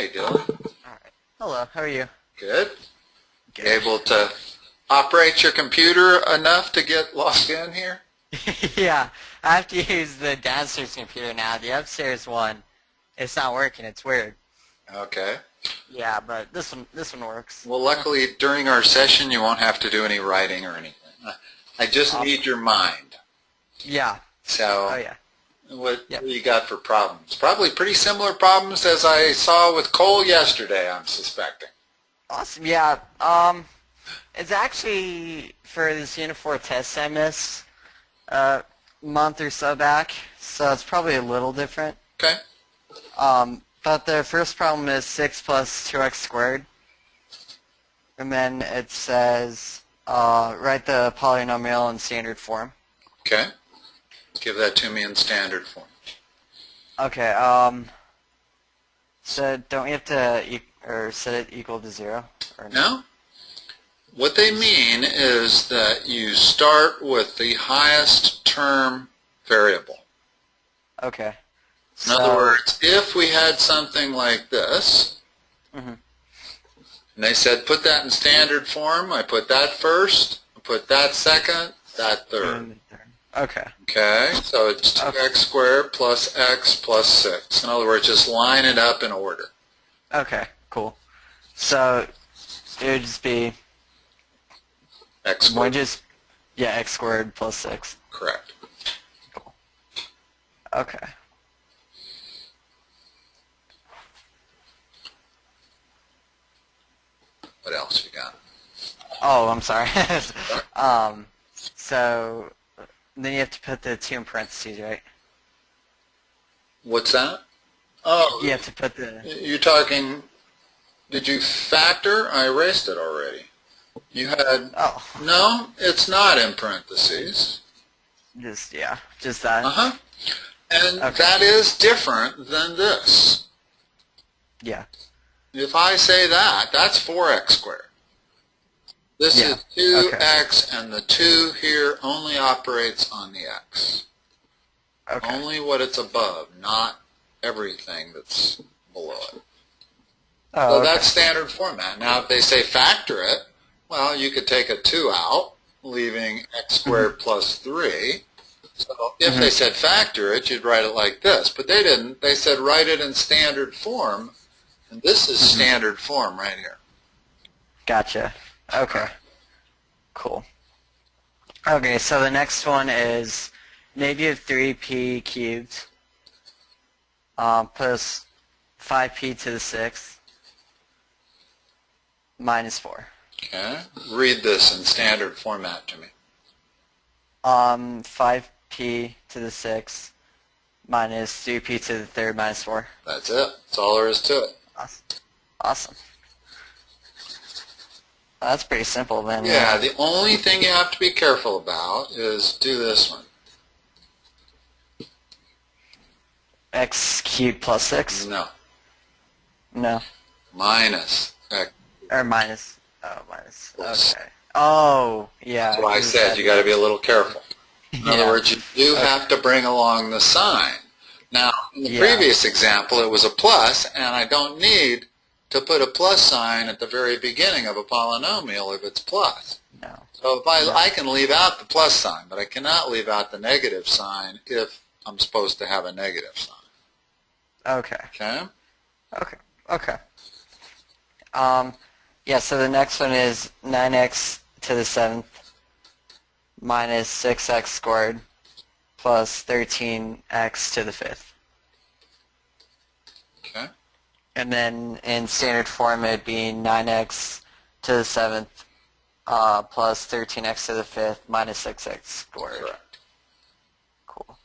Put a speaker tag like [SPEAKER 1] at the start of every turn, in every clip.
[SPEAKER 1] you doing?
[SPEAKER 2] Alright. Hello, how are you?
[SPEAKER 1] Good.
[SPEAKER 2] Good.
[SPEAKER 1] You able to operate your computer enough to get logged in here?
[SPEAKER 2] Yeah, I have to use the downstairs computer now. The upstairs one, it's not working. It's weird.
[SPEAKER 1] Okay.
[SPEAKER 2] Yeah, but this one works.
[SPEAKER 1] Well, luckily, during our session, you won't have to do any writing or anything. I just need your mind.
[SPEAKER 2] Yeah.
[SPEAKER 1] So,
[SPEAKER 2] Oh, yeah.
[SPEAKER 1] what do you got for problems? Probably pretty similar problems as I saw with Cole yesterday, I'm suspecting.
[SPEAKER 2] Awesome. Yeah. It's actually for this Unit 4 test I missed a month or so back, so it's probably a little different.
[SPEAKER 1] Okay.
[SPEAKER 2] But the first problem is 6 plus 2x squared. And then it says, write the polynomial in standard form.
[SPEAKER 1] Okay. Give that to me in standard form.
[SPEAKER 2] Okay, so don't we have to set it equal to 0? Or
[SPEAKER 1] No? What they mean is that you start with the highest term variable.
[SPEAKER 2] Okay.
[SPEAKER 1] In other words, if we had something like this, and they said put that in standard form, I put that first, I put that second, that third.
[SPEAKER 2] Okay.
[SPEAKER 1] Okay, so it's 2x squared plus x plus 6. In other words, just line it up in order.
[SPEAKER 2] Okay, cool. So it would just be
[SPEAKER 1] X squared.
[SPEAKER 2] x squared plus 6.
[SPEAKER 1] Correct.
[SPEAKER 2] Cool. Okay.
[SPEAKER 1] What else you got?
[SPEAKER 2] Oh, I'm sorry. So then you have to put the 2 in parentheses, right?
[SPEAKER 1] What's that? Oh,
[SPEAKER 2] You have to put the...
[SPEAKER 1] you're talking, did you factor? I erased it already. You had, no, it's not in parentheses.
[SPEAKER 2] Just that.
[SPEAKER 1] Uh-huh. And that is different than this.
[SPEAKER 2] Yeah.
[SPEAKER 1] If I say that, that's 4x squared. This is 2x, and the 2 here only operates on the x.
[SPEAKER 2] Okay.
[SPEAKER 1] Only what it's above, not everything that's below it.
[SPEAKER 2] Oh,
[SPEAKER 1] So that's standard format. Now, if they say factor it, well, you could take a 2 out, leaving x squared plus 3. So if they said factor it, you'd write it like this. But they didn't. They said write it in standard form, and this is standard form right here.
[SPEAKER 2] Gotcha. Okay. Cool. Okay, so the next one is negative 3p cubed plus 5p to the 6th minus 4.
[SPEAKER 1] Okay. Read this in standard format to me.
[SPEAKER 2] 5p to the 6th minus 3p to the 3rd minus 4.
[SPEAKER 1] That's it. That's all there is to it.
[SPEAKER 2] Awesome. That's pretty simple then.
[SPEAKER 1] Yeah, the only thing you have to be careful about is do this one.
[SPEAKER 2] X cubed plus 6?
[SPEAKER 1] No.
[SPEAKER 2] No.
[SPEAKER 1] Minus x.
[SPEAKER 2] Or minus. Oh, minus. Okay. Oh, yeah.
[SPEAKER 1] That's why I said you got to be a little careful. In other words, you do have to bring along the sign. Now, in the previous example, it was a plus, and I don't need to put a plus sign at the very beginning of a polynomial if it's plus.
[SPEAKER 2] No.
[SPEAKER 1] So if I can leave out the plus sign, but I cannot leave out the negative sign if I'm supposed to have a negative sign.
[SPEAKER 2] Okay.
[SPEAKER 1] Okay?
[SPEAKER 2] Okay. Yeah, so the next one is 9x to the 7th minus 6x squared plus 13x to the 5th.
[SPEAKER 1] Okay.
[SPEAKER 2] And then in standard form it would be 9x to the 7th plus 13x to the 5th minus 6x squared.
[SPEAKER 1] Correct.
[SPEAKER 2] Cool.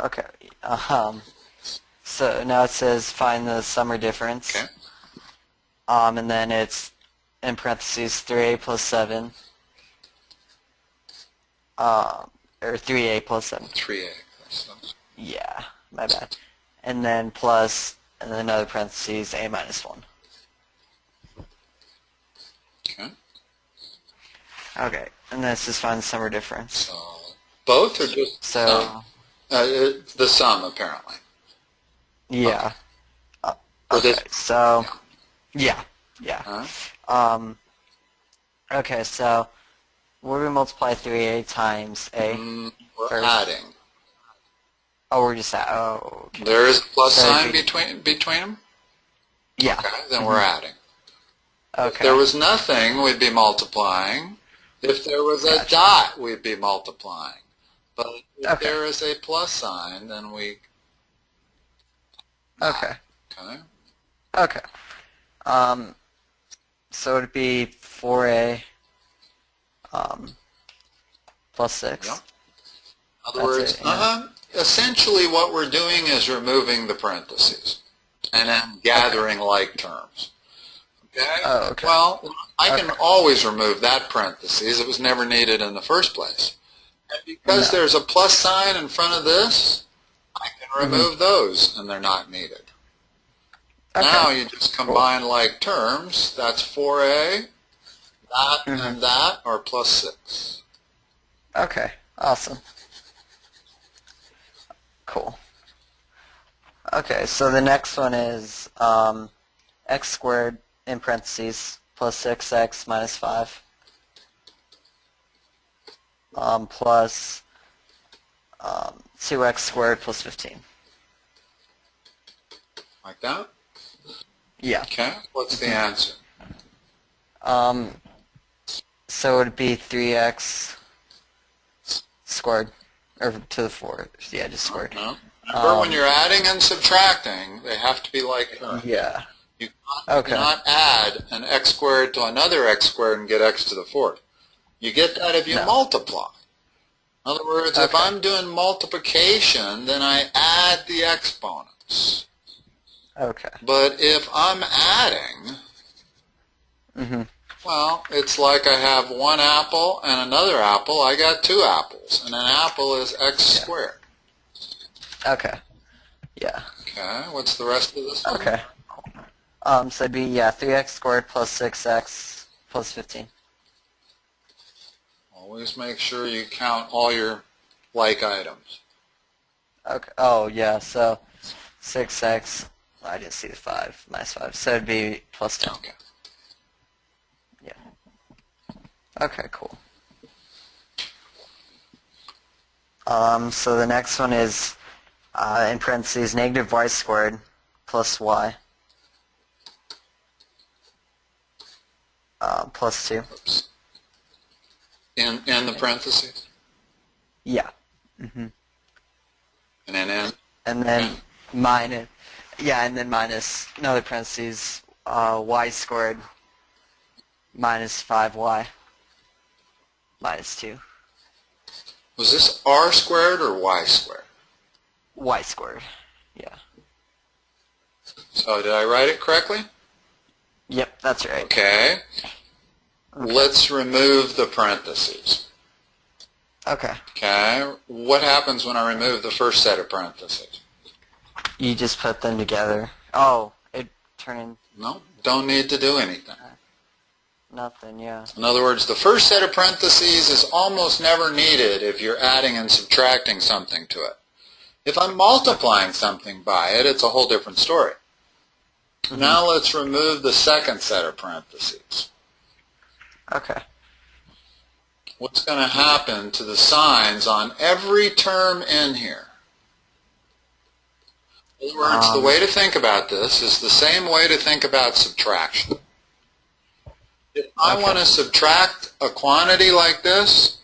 [SPEAKER 2] Okay. So now it says find the sum or difference.
[SPEAKER 1] Okay.
[SPEAKER 2] And then it's in parentheses 3a plus 7. Or 3a plus 7.
[SPEAKER 1] 3a plus 7.
[SPEAKER 2] Yeah, my bad. And then plus, and then another parentheses, a minus 1.
[SPEAKER 1] Okay.
[SPEAKER 2] Okay, and this is find the sum or difference.
[SPEAKER 1] So both or just sum? The sum, apparently.
[SPEAKER 2] Yeah. Okay,
[SPEAKER 1] this,
[SPEAKER 2] so, yeah. Okay, so what do we multiply 3a times a
[SPEAKER 1] we're
[SPEAKER 2] first?
[SPEAKER 1] adding.
[SPEAKER 2] Oh, we're just at, oh, okay.
[SPEAKER 1] There is a plus
[SPEAKER 2] So
[SPEAKER 1] sign between them?
[SPEAKER 2] Yeah.
[SPEAKER 1] Okay, then we're adding.
[SPEAKER 2] Okay.
[SPEAKER 1] If there was nothing, we'd be multiplying. If there was a dot, we'd be multiplying. But if there is a plus sign, then we...
[SPEAKER 2] Okay.
[SPEAKER 1] Okay.
[SPEAKER 2] Okay. So it'd be 4a plus 6.
[SPEAKER 1] Yep. In other words, essentially what we're doing is removing the parentheses and then gathering like terms. Okay?
[SPEAKER 2] Oh, okay.
[SPEAKER 1] Well, I can always remove that parentheses. It was never needed in the first place. And because there's a plus sign in front of this, I can remove those, and they're not needed.
[SPEAKER 2] Okay.
[SPEAKER 1] Now you just combine like terms. That's 4a, that and that are plus 6.
[SPEAKER 2] Okay, awesome. Cool. Okay, so the next one is x squared in parentheses plus 6x minus 5 plus 2x squared plus 15.
[SPEAKER 1] Like that?
[SPEAKER 2] Yeah.
[SPEAKER 1] Okay. What's the answer?
[SPEAKER 2] So it would be 3x squared, or to the 4. Yeah, just squared.
[SPEAKER 1] No. Remember, when you're adding and subtracting, they have to be like terms.
[SPEAKER 2] Yeah.
[SPEAKER 1] You cannot add an x squared to another x squared and get x to the 4th. You get that if you multiply. In other words, if I'm doing multiplication, then I add the exponents.
[SPEAKER 2] Okay.
[SPEAKER 1] But if I'm adding, well, it's like I have one apple and another apple. I got 2 apples, and an apple is x squared.
[SPEAKER 2] Okay. Yeah.
[SPEAKER 1] Okay, what's the rest of this one?
[SPEAKER 2] Okay. So it'd be, 3x squared plus 6x plus 15.
[SPEAKER 1] Always make sure you count all your like items.
[SPEAKER 2] Okay. Oh, yeah, so 6x, I didn't see the 5, minus 5, so it'd be plus 10.
[SPEAKER 1] Okay.
[SPEAKER 2] Yeah. Okay, cool. So the next one is, in parentheses, negative y squared plus y plus 2.
[SPEAKER 1] Oops. In the parentheses?
[SPEAKER 2] Yeah.
[SPEAKER 1] And then n?
[SPEAKER 2] And then minus, and then minus another parentheses, y squared minus 5y minus 2.
[SPEAKER 1] Was this r squared or y squared?
[SPEAKER 2] Y squared. Yeah.
[SPEAKER 1] So did I write it correctly?
[SPEAKER 2] Yep, that's right.
[SPEAKER 1] Okay. Let's remove the parentheses.
[SPEAKER 2] Okay.
[SPEAKER 1] Okay. What happens when I remove the first set of parentheses?
[SPEAKER 2] You just put them together. Oh, it turned
[SPEAKER 1] No, don't need to do anything.
[SPEAKER 2] nothing, yeah.
[SPEAKER 1] In other words, the first set of parentheses is almost never needed if you're adding and subtracting something to it. If I'm multiplying something by it, it's a whole different story. Now let's remove the second set of parentheses.
[SPEAKER 2] Okay.
[SPEAKER 1] What's going to happen to the signs on every term in here? In other words, the way to think about this is the same way to think about subtraction. If I want to subtract a quantity like this,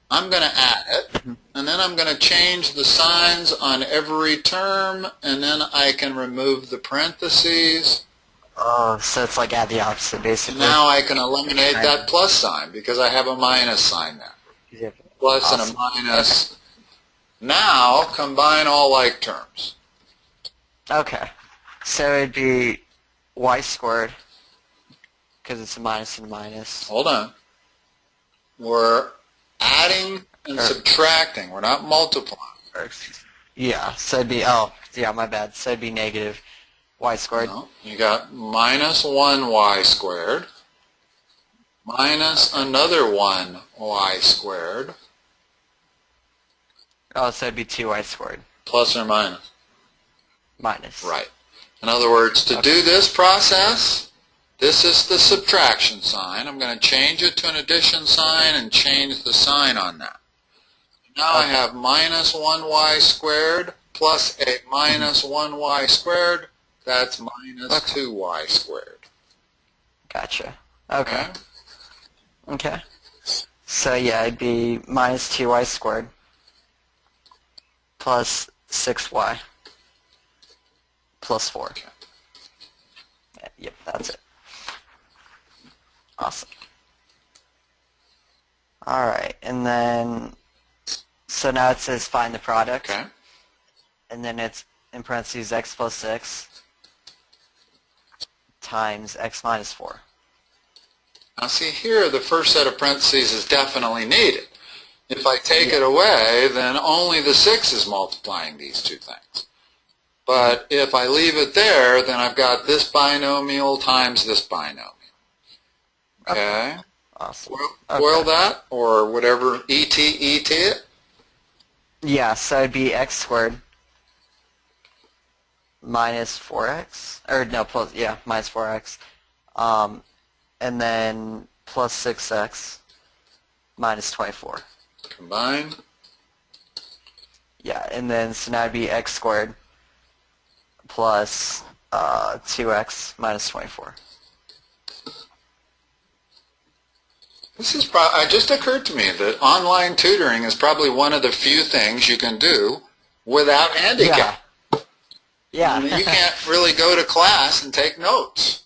[SPEAKER 1] I'm going to add it, and then I'm going to change the signs on every term, and then I can remove the parentheses.
[SPEAKER 2] Oh, so it's like add the opposite, basically.
[SPEAKER 1] Now I can eliminate that plus sign because I have a minus sign there. Plus and a minus. Now combine all like terms.
[SPEAKER 2] Okay. So it'd be y squared, because it's a minus and a minus.
[SPEAKER 1] Hold on. We're adding and subtracting. We're not multiplying.
[SPEAKER 2] Yeah, so it'd be, my bad. So it'd be negative y squared.
[SPEAKER 1] No, you got minus 1y squared minus another 1y squared.
[SPEAKER 2] Oh, so it'd be 2y squared.
[SPEAKER 1] Plus or minus?
[SPEAKER 2] Minus.
[SPEAKER 1] Right. In other words, to do this process, this is the subtraction sign. I'm going to change it to an addition sign and change the sign on that. Now I have minus 1y squared plus a minus 1y squared. That's minus 2y squared.
[SPEAKER 2] Gotcha. Okay. Okay. So yeah, it'd be minus 2y squared plus 6y plus 4.
[SPEAKER 1] Okay.
[SPEAKER 2] Yep, that's it. Awesome. Alright, and then, so now it says find the product.
[SPEAKER 1] Okay.
[SPEAKER 2] And then it's in parentheses x plus 6 times x minus 4.
[SPEAKER 1] Now see here, the first set of parentheses is definitely needed. If I take it away, then only the 6 is multiplying these two things. But if I leave it there, then I've got this binomial times this binomial. Okay?
[SPEAKER 2] Awesome.
[SPEAKER 1] Boil that, or whatever, ET it?
[SPEAKER 2] Yeah, so it'd be x squared minus 4x, or no, plus, yeah, minus 4x, and then plus 6x minus 24.
[SPEAKER 1] Combine.
[SPEAKER 2] Yeah, and then, so now it'd be x squared plus 2x minus 24.
[SPEAKER 1] This is it just occurred to me that online tutoring is probably one of the few things you can do without handicap.
[SPEAKER 2] Yeah.
[SPEAKER 1] You can't really go to class and take notes.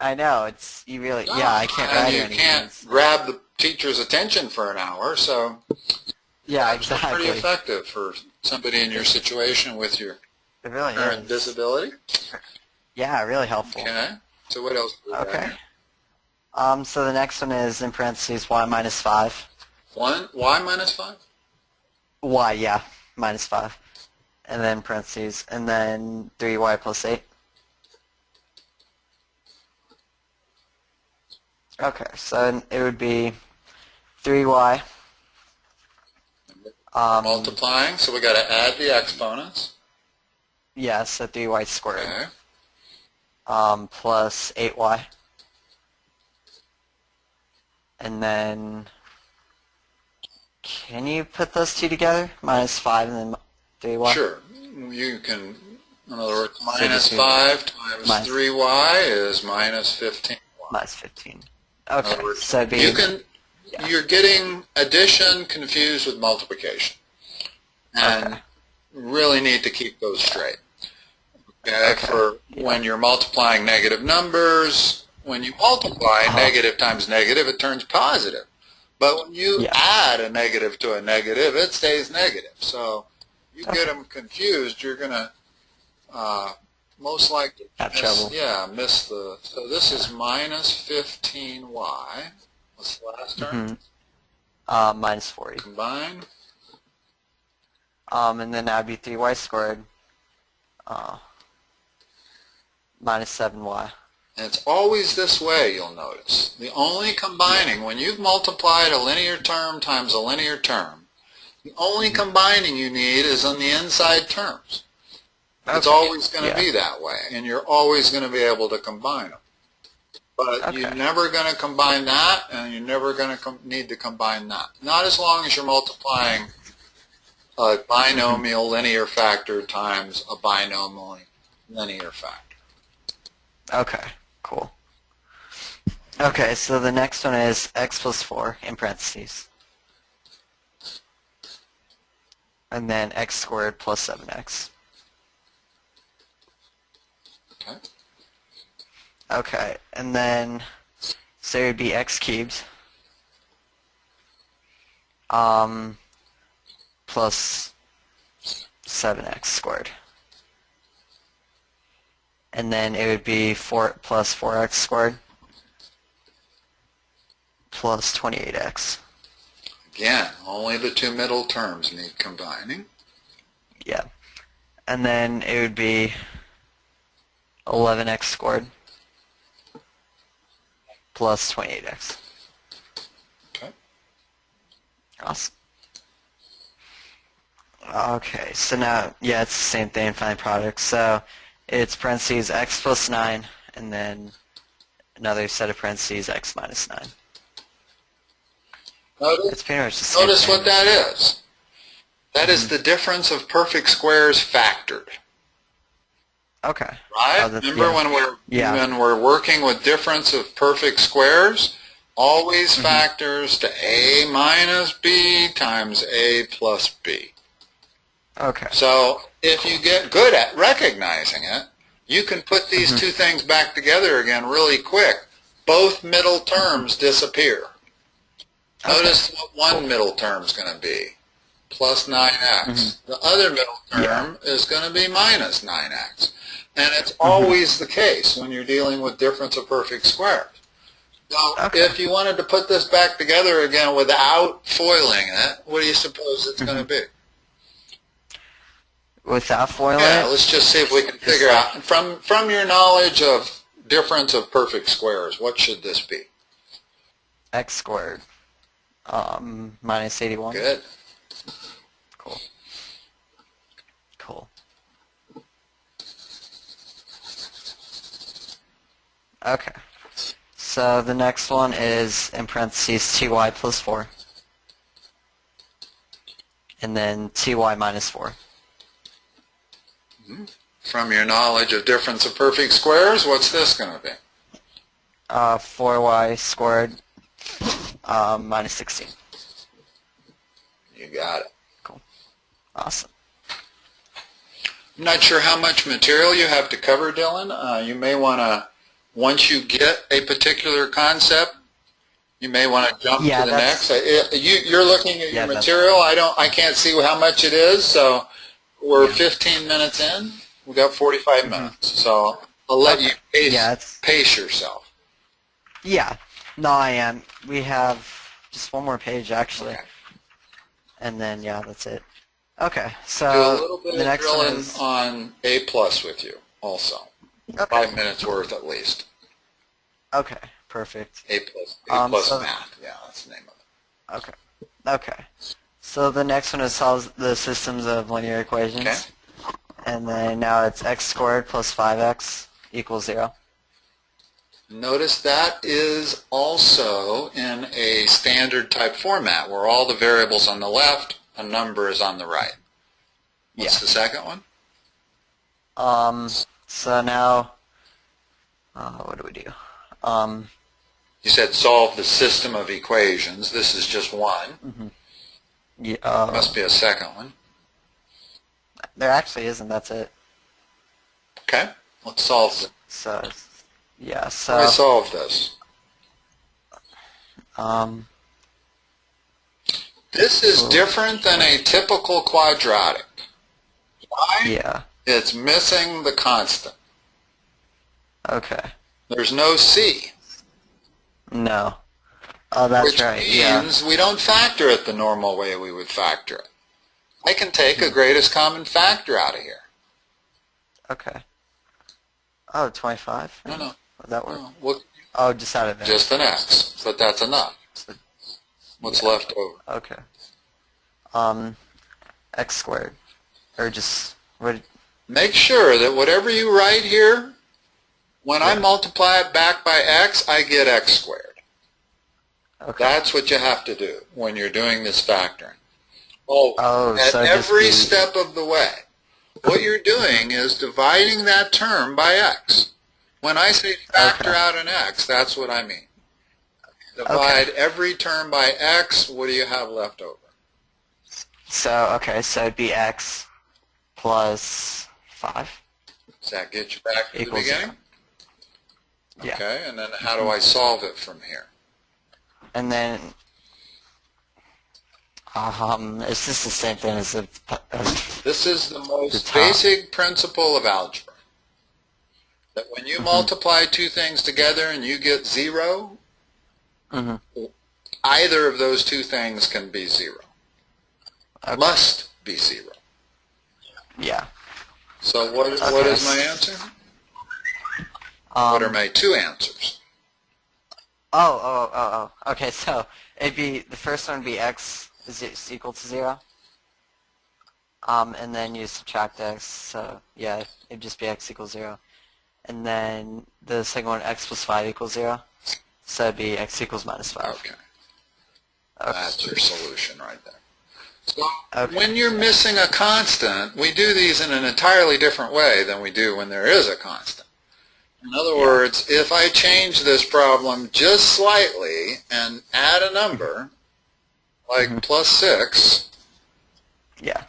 [SPEAKER 2] I know, it's, you really, yeah, I can't write anything.
[SPEAKER 1] You can't grab the teacher's attention for an hour, so
[SPEAKER 2] yeah,
[SPEAKER 1] it's
[SPEAKER 2] exactly.
[SPEAKER 1] pretty effective for somebody in your situation with your
[SPEAKER 2] It really
[SPEAKER 1] current
[SPEAKER 2] is.
[SPEAKER 1] disability.
[SPEAKER 2] Yeah, really helpful.
[SPEAKER 1] Okay, so what else?
[SPEAKER 2] Okay. So the next one is in parentheses y minus 5.
[SPEAKER 1] Y minus 5?
[SPEAKER 2] Y, yeah, minus 5. And then parentheses, and then 3y plus 8. Okay, so it would be 3y.
[SPEAKER 1] Multiplying, so we got to add the exponents.
[SPEAKER 2] Yeah, so 3y squared.
[SPEAKER 1] Okay.
[SPEAKER 2] Plus 8y. And then, can you put those two together? Minus 5 and then 3y?
[SPEAKER 1] Sure. You can, in other words, minus 5 times
[SPEAKER 2] minus
[SPEAKER 1] 3y is minus 15y.
[SPEAKER 2] Minus 15. Okay,
[SPEAKER 1] Words,
[SPEAKER 2] so it'd be,
[SPEAKER 1] you're getting addition confused with multiplication. And really need to keep those straight. Okay, for when you're multiplying negative numbers, when you multiply negative times negative, it turns positive. But when you add a negative to a negative, it stays negative. So you get them confused, you're going to most likely miss the... So this is minus 15y. What's the last term?
[SPEAKER 2] Minus 40.
[SPEAKER 1] Combine.
[SPEAKER 2] And then that would be 3y squared minus 7y.
[SPEAKER 1] And it's always this way, you'll notice. The only combining, when you've multiplied a linear term times a linear term, the only combining you need is on the inside terms. It's always going to be that way, and you're always going to be able to combine them. But you're never going to combine that, and you're never going to need to combine that. Not as long as you're multiplying a binomial linear factor times a binomial linear factor.
[SPEAKER 2] Okay, cool. Okay, so the next one is x plus 4 in parentheses. And then x squared plus 7x.
[SPEAKER 1] Okay.
[SPEAKER 2] Okay, and then, so it would be x cubed plus 7x squared. And then it would be 4 plus 4x squared plus 28x.
[SPEAKER 1] Again, only the two middle terms need combining.
[SPEAKER 2] Yeah. And then it would be 11x squared plus 28x.
[SPEAKER 1] Okay.
[SPEAKER 2] Awesome. Okay, so now, yeah, it's the same thing, find product. So it's parentheses x plus 9, and then another set of parentheses x minus 9. It's pretty much the same
[SPEAKER 1] Notice
[SPEAKER 2] thing.
[SPEAKER 1] what that is. That is the difference of perfect squares factored.
[SPEAKER 2] Okay.
[SPEAKER 1] Right?
[SPEAKER 2] Oh,
[SPEAKER 1] Remember when we're working with difference of perfect squares, always factors to a minus b times a plus b.
[SPEAKER 2] Okay.
[SPEAKER 1] So if you get good at recognizing it, you can put these two things back together again really quick. Both middle terms disappear. Notice what one middle term is going to be, plus 9x. The other middle term is going to be minus 9x. And it's always the case when you're dealing with difference of perfect squares. Now, if you wanted to put this back together again without foiling it, what do you suppose it's going to be?
[SPEAKER 2] Without foiling
[SPEAKER 1] Yeah,
[SPEAKER 2] it?
[SPEAKER 1] let's just see if we can figure out. From your knowledge of difference of perfect squares, what should this be?
[SPEAKER 2] X squared. Minus 81.
[SPEAKER 1] Good.
[SPEAKER 2] Cool. Cool. Okay. So the next one is in parentheses 2y plus 4. And then 2y minus 4.
[SPEAKER 1] From your knowledge of difference of perfect squares, what's this going to be?
[SPEAKER 2] 4y squared minus 16.
[SPEAKER 1] You got it.
[SPEAKER 2] Cool. Awesome.
[SPEAKER 1] I'm not sure how much material you have to cover, Dylan. You may want to, once you get a particular concept, you may want to jump to the next. You're looking at your material. I can't see how much it is, so we're 15 minutes in. We've got 45 minutes, so I'll let you pace yourself.
[SPEAKER 2] Yeah. No, I am. We have just one more page, actually.
[SPEAKER 1] Okay.
[SPEAKER 2] And then, that's it. Okay, so
[SPEAKER 1] do a little bit
[SPEAKER 2] the
[SPEAKER 1] of
[SPEAKER 2] next
[SPEAKER 1] drilling
[SPEAKER 2] one is
[SPEAKER 1] on A plus with you, also.
[SPEAKER 2] Okay.
[SPEAKER 1] 5 minutes worth at least.
[SPEAKER 2] Okay, perfect.
[SPEAKER 1] A plus
[SPEAKER 2] so,
[SPEAKER 1] math. Yeah, that's the name of it.
[SPEAKER 2] Okay. Okay. So the next one is solves the systems of linear equations.
[SPEAKER 1] Okay.
[SPEAKER 2] And then now it's x squared plus 5x equals 0.
[SPEAKER 1] Notice that is also in a standard type format where all the variables on the left, a number is on the right. What's the second one?
[SPEAKER 2] So now, what do we do?
[SPEAKER 1] You said solve the system of equations. This is just one.
[SPEAKER 2] Yeah,
[SPEAKER 1] There must be a second one.
[SPEAKER 2] There actually isn't. That's it.
[SPEAKER 1] Okay. Let's solve it.
[SPEAKER 2] So, so...
[SPEAKER 1] How do I solve this? This is different than a typical quadratic. Why?
[SPEAKER 2] Yeah.
[SPEAKER 1] It's missing the constant.
[SPEAKER 2] Okay.
[SPEAKER 1] There's no c.
[SPEAKER 2] No. Oh, that's right.
[SPEAKER 1] Which means we don't factor it the normal way we would factor it. I can take a greatest common factor out of here.
[SPEAKER 2] Okay. Oh, 25?
[SPEAKER 1] No.
[SPEAKER 2] Would that work?
[SPEAKER 1] No. Well,
[SPEAKER 2] just out of there.
[SPEAKER 1] just an x, but that's enough. What's left over?
[SPEAKER 2] Okay. X squared. Or just... what?
[SPEAKER 1] Make sure that whatever you write here, when I multiply it back by x, I get x squared.
[SPEAKER 2] Okay.
[SPEAKER 1] That's what you have to do when you're doing this factoring. At
[SPEAKER 2] so
[SPEAKER 1] every step of the way. What you're doing is dividing that term by x. When I say factor out an x, that's what I mean. Divide every term by x, what do you have left over?
[SPEAKER 2] So it'd be x plus 5.
[SPEAKER 1] Does that get you back to the beginning?
[SPEAKER 2] 0. Yeah.
[SPEAKER 1] Okay, and then how do I solve it from here?
[SPEAKER 2] And then, it's just the same thing as
[SPEAKER 1] this is the most basic principle of algebra. That when you multiply two things together and you get 0, either of those two things can be 0. Must be 0.
[SPEAKER 2] Yeah.
[SPEAKER 1] So what is my answer? What are my two answers?
[SPEAKER 2] Okay, so it'd be, the first one would be x is equal to 0. and then you subtract x, so yeah, it'd just be x equals 0. And then the second one, x plus 5 equals 0, so it'd be x equals minus 5.
[SPEAKER 1] Okay. That's your solution right there. So
[SPEAKER 2] Okay.
[SPEAKER 1] when you're missing a constant, we do these in an entirely different way than we do when there is a constant. In other words, if I change this problem just slightly and add a number, like plus 6,
[SPEAKER 2] Yeah.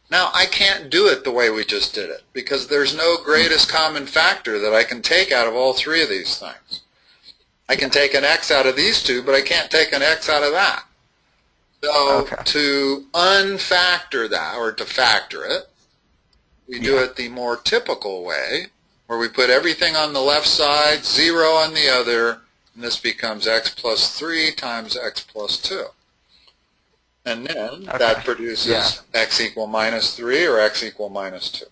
[SPEAKER 1] now I can't do it the way we just did it, because there's no greatest common factor that I can take out of all three of these things. I can take an x out of these two, but I can't take an x out of that. So to unfactor that, or to factor it, we do it the more typical way, where we put everything on the left side, 0 on the other, and this becomes x plus 3 times x plus 2. And then that produces x equal minus 3 or x equal minus 2.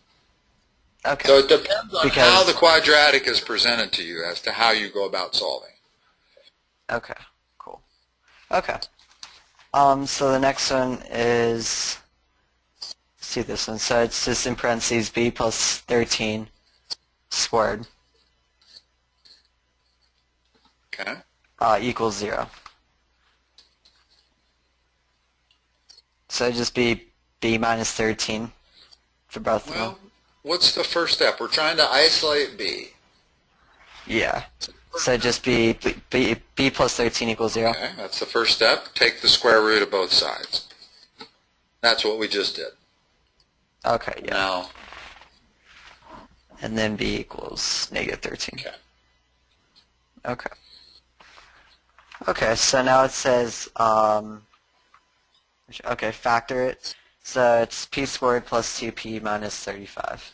[SPEAKER 2] Okay.
[SPEAKER 1] So it depends on how the quadratic is presented to you as to how you go about solving.
[SPEAKER 2] Okay, cool. Okay. So the next one is, let's see this one. So it's just in parentheses b plus 13 squared equals 0. So it'd just be b minus 13 for both of them.
[SPEAKER 1] Well, what's the first step? We're trying to isolate b.
[SPEAKER 2] Yeah. So it'd just be b plus 13 equals 0.
[SPEAKER 1] Okay, that's the first step. Take the square root of both sides. That's what we just did.
[SPEAKER 2] Okay, yeah.
[SPEAKER 1] Now,
[SPEAKER 2] and then b equals negative 13.
[SPEAKER 1] Okay.
[SPEAKER 2] Okay. Okay, so now it says, okay, factor it. So it's p squared plus 2p minus 35.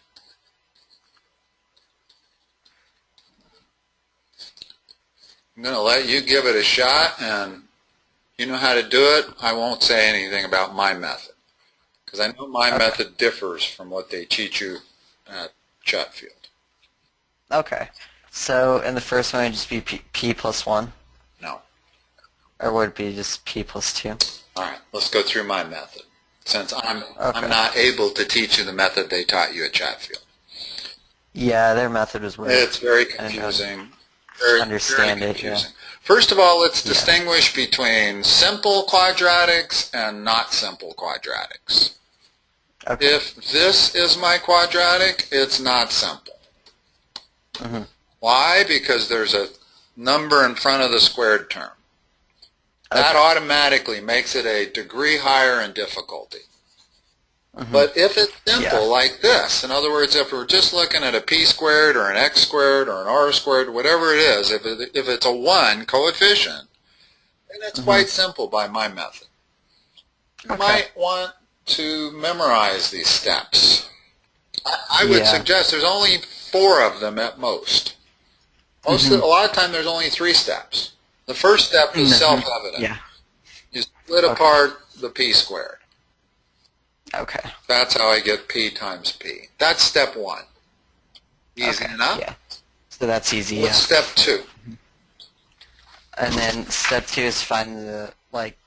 [SPEAKER 1] I'm going to let you give it a shot, and you know how to do it. I won't say anything about my method, because I know my method differs from what they teach you at Chatfield.
[SPEAKER 2] Okay. So in the first one, it'd just be p plus 1?
[SPEAKER 1] No.
[SPEAKER 2] Or would it be just p plus 2?
[SPEAKER 1] All right, let's go through my method, since I'm not able to teach you the method they taught you at Chatfield.
[SPEAKER 2] Yeah, their method was weird.
[SPEAKER 1] It's very confusing. Very confusing.
[SPEAKER 2] Yeah.
[SPEAKER 1] First of all, let's distinguish between simple quadratics and not simple quadratics.
[SPEAKER 2] Okay.
[SPEAKER 1] If this is my quadratic, it's not simple. Why? Because there's a number in front of the squared term. That automatically makes it a degree higher in difficulty. But if it's simple like this, in other words, if we're just looking at a p squared or an x squared or an r squared, whatever it is, if it's a 1 coefficient, then it's quite simple by my method. You might want to memorize these steps. I would suggest there's only 4 of them at most. A lot of time there's only 3 steps. The first step is self-evident. You split apart the p squared.
[SPEAKER 2] Okay.
[SPEAKER 1] That's how I get p times p. That's step 1. Easy enough?
[SPEAKER 2] Yeah. So that's easy,
[SPEAKER 1] What's step 2?
[SPEAKER 2] And then step 2 is find the, like,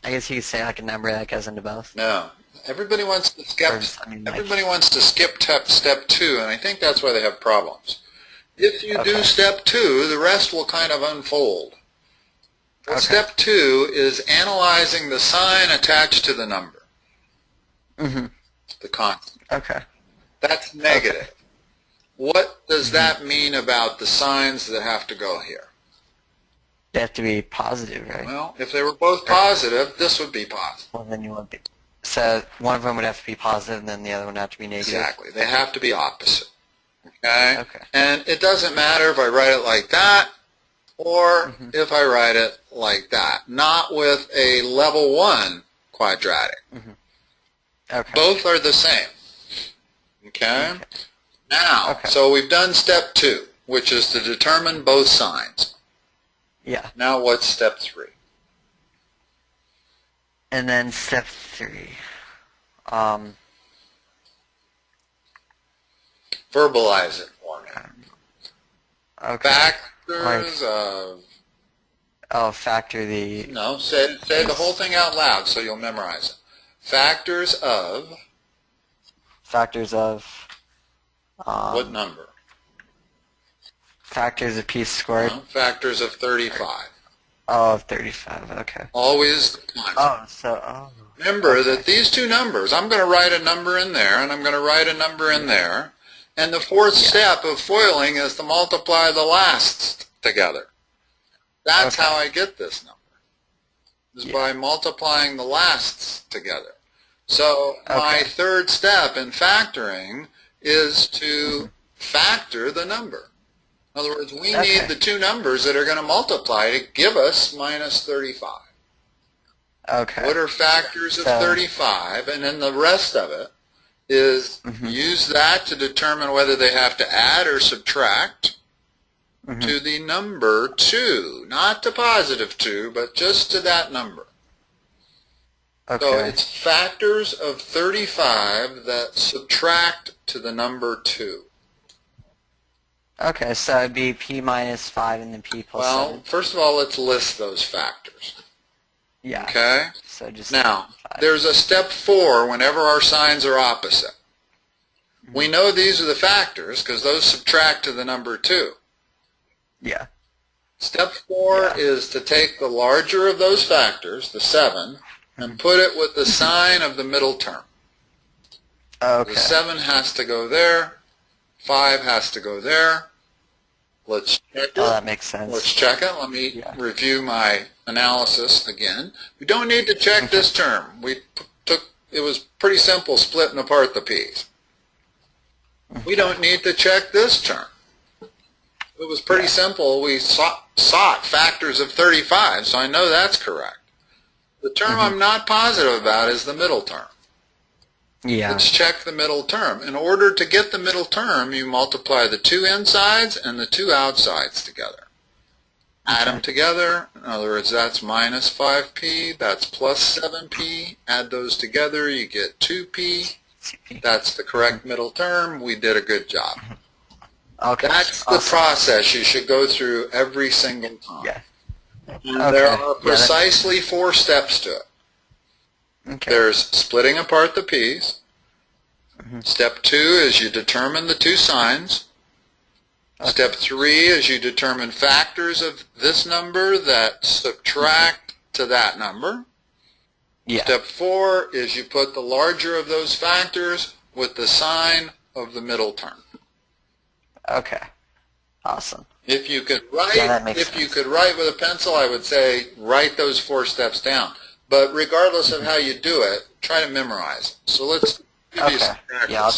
[SPEAKER 2] I guess you could say like a number that goes into both.
[SPEAKER 1] No. Everybody wants to skip step 2, and I think that's why they have problems. If you do step 2, the rest will kind of unfold. Well, step 2 is analyzing the sign attached to the number. The constant.
[SPEAKER 2] Okay.
[SPEAKER 1] That's negative. What does that mean about the signs that have to go here?
[SPEAKER 2] They have to be positive, right?
[SPEAKER 1] Well, if they were both positive, this would be positive.
[SPEAKER 2] Well, then you want to be. So one of them would have to be positive, and then the other one would have to be negative.
[SPEAKER 1] Exactly. They have to be opposite. Okay? And it doesn't matter if I write it like that or if I write it like that. Not with a level 1 quadratic. Both are the same. Okay? Now, so we've done step 2, which is to determine both signs.
[SPEAKER 2] Yeah.
[SPEAKER 1] Now what's step 3?
[SPEAKER 2] And then step 3.
[SPEAKER 1] Verbalize it for me.
[SPEAKER 2] Okay.
[SPEAKER 1] Factors of...
[SPEAKER 2] Oh, factor the...
[SPEAKER 1] No, say the whole thing out loud so you'll memorize it. Factors of...
[SPEAKER 2] factors of
[SPEAKER 1] what number?
[SPEAKER 2] factors of p squared.
[SPEAKER 1] No, factors of 35.
[SPEAKER 2] Oh, of 35. Okay.
[SPEAKER 1] Always the constant. Remember that these two numbers, I'm going to write a number in there, and I'm going to write a number in there, and the fourth step of foiling is to multiply the lasts together. That's how I get this number, is by multiplying the lasts together. So my third step in factoring is to factor the number. In other words, we need the two numbers that are going to multiply to give us minus 35.
[SPEAKER 2] Okay.
[SPEAKER 1] What are factors of 35? And then the rest of it is use that to determine whether they have to add or subtract to the number 2. Not to positive 2, but just to that number.
[SPEAKER 2] Okay.
[SPEAKER 1] So it's factors of 35 that subtract to the number 2.
[SPEAKER 2] Okay, so it'd be p minus 5 and then p plus 7.
[SPEAKER 1] Well, first of all, let's list those factors.
[SPEAKER 2] Yeah.
[SPEAKER 1] Okay?
[SPEAKER 2] So just
[SPEAKER 1] now, there's a step 4 whenever our signs are opposite. We know these are the factors because those subtract to the number 2.
[SPEAKER 2] Yeah.
[SPEAKER 1] Step 4 is to take the larger of those factors, the 7, and put it with the sign of the middle term.
[SPEAKER 2] Okay.
[SPEAKER 1] The 7 has to go there. 5 has to go there. Let's check it.
[SPEAKER 2] Oh, that makes sense.
[SPEAKER 1] Let's check it. Let me review my analysis again. We don't need to check this term. It was pretty simple splitting apart the p's. We don't need to check this term. It was pretty simple. We sought factors of 35, so I know that's correct. The term I'm not positive about is the middle term.
[SPEAKER 2] Yeah.
[SPEAKER 1] Let's check the middle term. In order to get the middle term, you multiply the two insides and the two outsides together. Add them together. In other words, that's minus 5p. That's plus 7p. Add those together, you get 2p. That's the correct middle term. We did a good job.
[SPEAKER 2] Okay.
[SPEAKER 1] That's the process you should go through every single time.
[SPEAKER 2] Yeah.
[SPEAKER 1] And there are precisely 4 steps to it.
[SPEAKER 2] Okay.
[SPEAKER 1] There's splitting apart the p's. Step 2 is you determine the two signs. Step 3 is you determine factors of this number that subtract to that number.
[SPEAKER 2] Yeah.
[SPEAKER 1] Step 4 is you put the larger of those factors with the sign of the middle term.
[SPEAKER 2] Okay. Awesome.
[SPEAKER 1] If you could write with a pencil, I would say write those 4 steps down. But regardless of how you do it, try to memorize it. So let's give you some practice.
[SPEAKER 2] Yeah,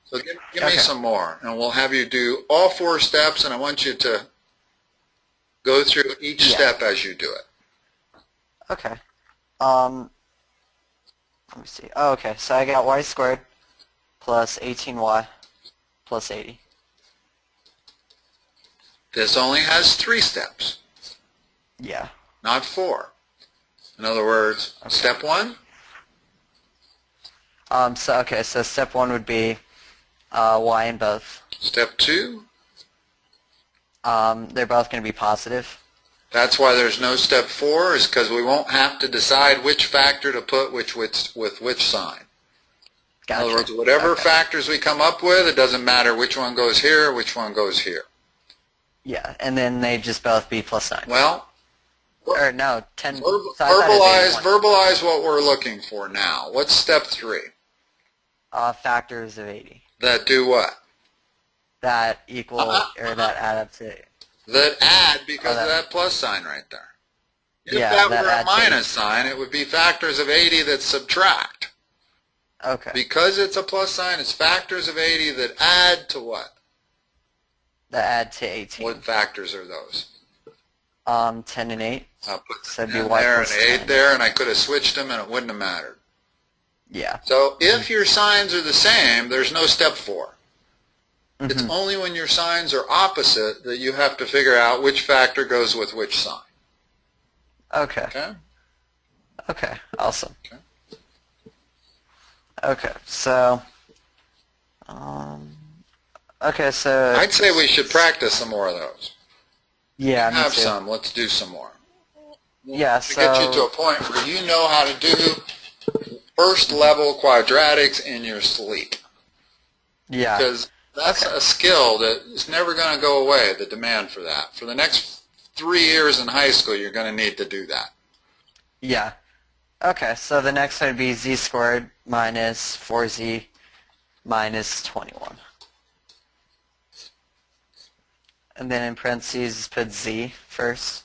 [SPEAKER 1] so give me some more, and we'll have you do all 4 steps, and I want you to go through each step as you do it.
[SPEAKER 2] Okay. Let me see. Oh, okay. So I got y squared plus 18y plus 80.
[SPEAKER 1] This only has 3 steps.
[SPEAKER 2] Yeah.
[SPEAKER 1] Not 4. In other words, step 1?
[SPEAKER 2] So step 1 would be y in both.
[SPEAKER 1] Step 2?
[SPEAKER 2] They're both going to be positive.
[SPEAKER 1] That's why there's no step 4, is because we won't have to decide which factor to put with which sign.
[SPEAKER 2] Gotcha.
[SPEAKER 1] In other words, whatever factors we come up with, it doesn't matter which one goes here, which one goes here.
[SPEAKER 2] Yeah, and then they just both be plus sign.
[SPEAKER 1] Well,
[SPEAKER 2] or no, 10.
[SPEAKER 1] Verbalize what we're looking for now. What's step 3?
[SPEAKER 2] Factors of 80.
[SPEAKER 1] That do what?
[SPEAKER 2] That equal, or that add up to...
[SPEAKER 1] That add because of that plus sign right there. If that were a minus sign, it would be factors of 80 that subtract.
[SPEAKER 2] Okay.
[SPEAKER 1] Because it's a plus sign, it's factors of 80 that add to what?
[SPEAKER 2] That add to 18.
[SPEAKER 1] What factors are those?
[SPEAKER 2] 10 and 8.
[SPEAKER 1] I'll put
[SPEAKER 2] So
[SPEAKER 1] there and 8 there, and I could have switched them and it wouldn't have mattered.
[SPEAKER 2] Yeah.
[SPEAKER 1] So if your signs are the same, there's no step 4. It's only when your signs are opposite that you have to figure out which factor goes with which sign.
[SPEAKER 2] Okay.
[SPEAKER 1] Okay?
[SPEAKER 2] Okay, awesome. Okay, so... okay, so...
[SPEAKER 1] I'd say we should practice some more of those.
[SPEAKER 2] Yeah, me
[SPEAKER 1] have
[SPEAKER 2] too.
[SPEAKER 1] some. Let's do some more.
[SPEAKER 2] Yeah,
[SPEAKER 1] to get you to a point where you know how to do first level quadratics in your sleep.
[SPEAKER 2] Yeah.
[SPEAKER 1] Because that's
[SPEAKER 2] Okay.
[SPEAKER 1] a skill that is never going to go away, the demand for that. For the next 3 years in high school, you're going to need to do that.
[SPEAKER 2] Yeah. Okay, so the next one would be z squared minus 4z minus 21. And then in parentheses, put z first.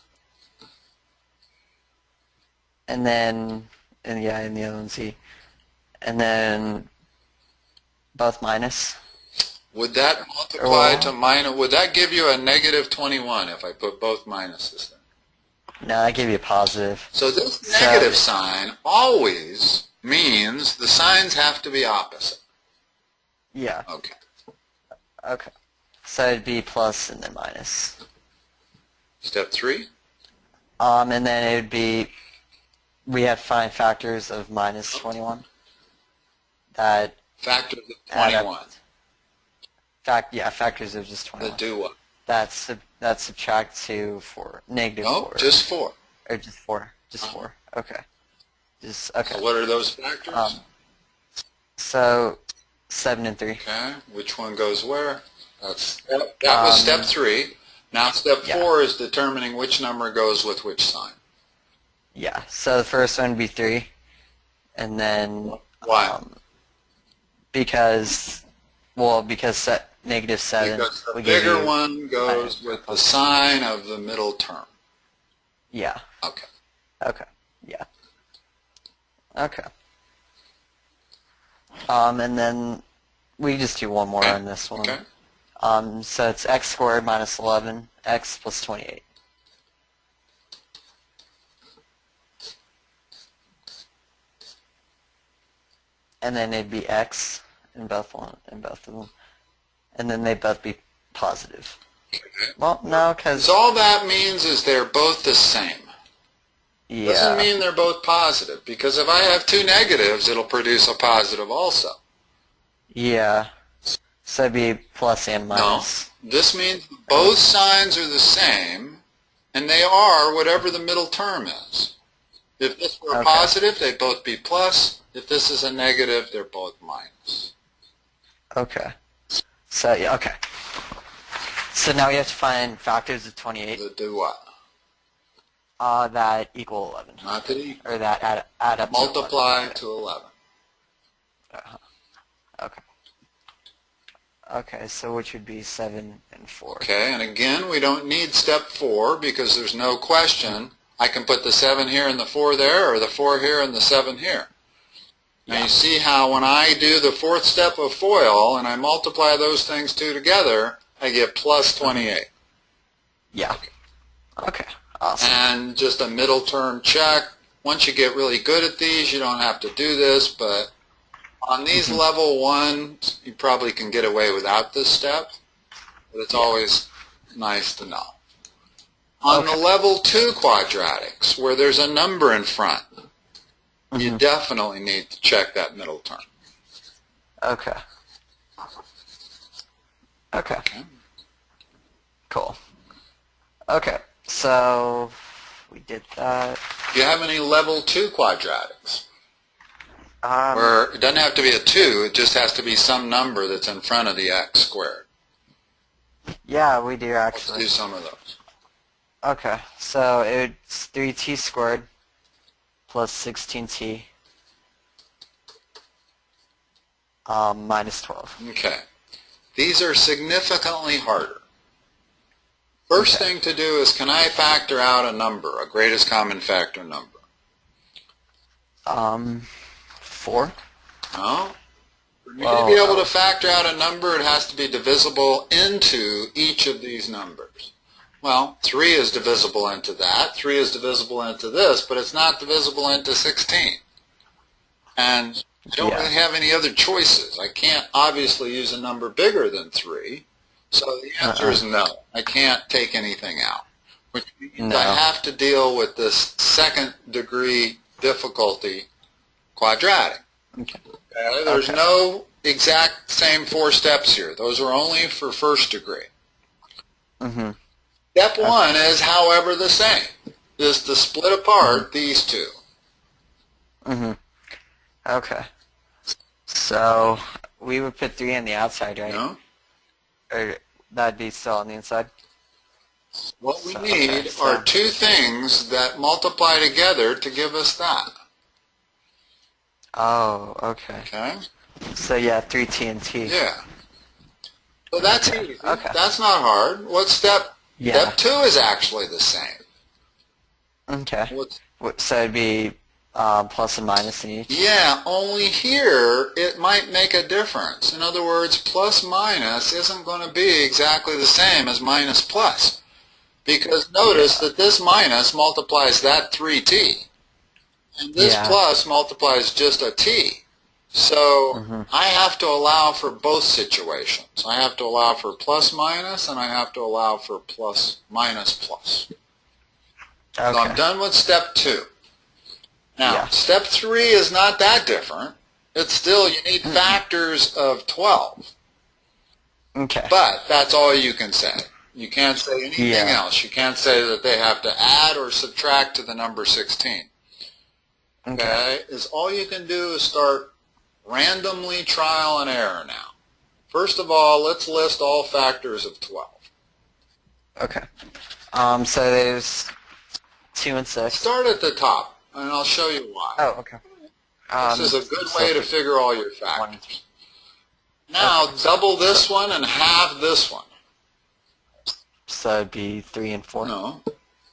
[SPEAKER 2] And then, in the other one, z. And then both minus.
[SPEAKER 1] Would that multiply to minus, would that give you a negative 21 if I put both minuses there?
[SPEAKER 2] No, I give you a positive.
[SPEAKER 1] So this negative sign always means the signs have to be opposite.
[SPEAKER 2] Yeah.
[SPEAKER 1] Okay.
[SPEAKER 2] Okay. So it'd be plus and then minus.
[SPEAKER 1] Step 3?
[SPEAKER 2] And then it would be, we have to find factors of minus 21. That
[SPEAKER 1] Factors of 21.
[SPEAKER 2] Factors of just 21.
[SPEAKER 1] That do what?
[SPEAKER 2] That subtract to negative 4.
[SPEAKER 1] No, just 4.
[SPEAKER 2] Or just 4. Just 4. Okay. Okay.
[SPEAKER 1] So what are those factors?
[SPEAKER 2] So 7 and 3.
[SPEAKER 1] Okay, which one goes where? That was step 3. Now step 4 is determining which number goes with which sign.
[SPEAKER 2] Yeah, so the first one would be 3. And then...
[SPEAKER 1] Why?
[SPEAKER 2] Because negative 7...
[SPEAKER 1] Because the bigger one goes with the sign of the middle term.
[SPEAKER 2] Yeah.
[SPEAKER 1] Okay.
[SPEAKER 2] Okay. Yeah. Okay. And then we just do one more on this one.
[SPEAKER 1] Okay.
[SPEAKER 2] So it's x squared minus 11, x plus 28. And then it'd be x in both of them. And then they'd both be positive.
[SPEAKER 1] Okay.
[SPEAKER 2] Well, no, because...
[SPEAKER 1] So all that means is they're both the same.
[SPEAKER 2] Yeah.
[SPEAKER 1] Doesn't mean they're both positive, because if I have 2 negatives, it'll produce a positive also.
[SPEAKER 2] Yeah. So it'd be plus and minus.
[SPEAKER 1] No. This means both signs are the same, and they are whatever the middle term is. If this were a positive, they'd both be plus. If this is a negative, they're both minus.
[SPEAKER 2] Okay. So, yeah, okay. So now we have to find factors of 28.
[SPEAKER 1] That do what?
[SPEAKER 2] That equal 11.
[SPEAKER 1] Not that equal.
[SPEAKER 2] Or that add up
[SPEAKER 1] Multiply
[SPEAKER 2] to 11.
[SPEAKER 1] to 11.
[SPEAKER 2] Okay. Okay, so which would be 7 and 4.
[SPEAKER 1] Okay, and again, we don't need step 4 because there's no question. I can put the 7 here and the 4 there, or the 4 here and the 7 here. Now you see how when I do the 4th step of FOIL and I multiply those things two together, I get plus 28.
[SPEAKER 2] Yeah. Okay. Awesome.
[SPEAKER 1] And just a middle term check. Once you get really good at these, you don't have to do this, but on these level 1s, you probably can get away without this step, but it's always nice to know. On the level 2 quadratics, where there's a number in front, you definitely need to check that middle term.
[SPEAKER 2] Okay. Okay. Cool. Okay, so we did that.
[SPEAKER 1] Do you have any level 2 quadratics?
[SPEAKER 2] Where
[SPEAKER 1] it doesn't have to be a 2, it just has to be some number that's in front of the x squared.
[SPEAKER 2] Yeah, we do actually.
[SPEAKER 1] Let's do some of those.
[SPEAKER 2] Okay, so it's 3t squared plus 16t minus 12.
[SPEAKER 1] Okay. These are significantly harder. First thing to do is, can I factor out a number, a greatest common factor number?
[SPEAKER 2] 4?
[SPEAKER 1] No. For me to be able to factor out a number, it has to be divisible into each of these numbers. Well, 3 is divisible into that, 3 is divisible into this, but it's not divisible into 16. And I don't really have any other choices. I can't obviously use a number bigger than 3, so the answer is no. I can't take anything out, which means I have to deal with this 2nd degree difficulty quadratic.
[SPEAKER 2] Okay.
[SPEAKER 1] There's no exact same 4 steps here. Those are only for 1st degree. Step 1 is, however, the same. Is to split apart these two.
[SPEAKER 2] Okay. So we would put 3 on the outside, right?
[SPEAKER 1] No.
[SPEAKER 2] Or that'd be still on the inside?
[SPEAKER 1] What we need are two things that multiply together to give us that.
[SPEAKER 2] Oh, okay.
[SPEAKER 1] Okay?
[SPEAKER 2] So yeah, 3t and t.
[SPEAKER 1] Yeah. So that's easy.
[SPEAKER 2] Okay.
[SPEAKER 1] That's not hard. What's step?
[SPEAKER 2] Yeah.
[SPEAKER 1] Step 2 is actually the same.
[SPEAKER 2] Okay.
[SPEAKER 1] What's,
[SPEAKER 2] So it'd be plus and minus in each?
[SPEAKER 1] yeah, only here it might make a difference. In other words, plus minus isn't going to be exactly the same as minus plus. Because notice that this minus multiplies that 3t. And this plus multiplies just a t. So I have to allow for both situations. I have to allow for plus minus, and I have to allow for plus minus plus.
[SPEAKER 2] Okay.
[SPEAKER 1] So I'm done with step 2. Now, step 3 is not that different. It's still, you need factors of 12.
[SPEAKER 2] Okay.
[SPEAKER 1] But that's all you can say. You can't say anything else. You can't say that they have to add or subtract to the number 16. Okay? Is all you can do is start randomly trial and error now. First of all, let's list all factors of 12.
[SPEAKER 2] Okay. So there's 2 and 6.
[SPEAKER 1] Start at the top, and I'll show you why.
[SPEAKER 2] Oh, okay.
[SPEAKER 1] This is a good way to figure all your factors. Now, double this one and halve this one.
[SPEAKER 2] So it'd be 3 and 4?
[SPEAKER 1] No.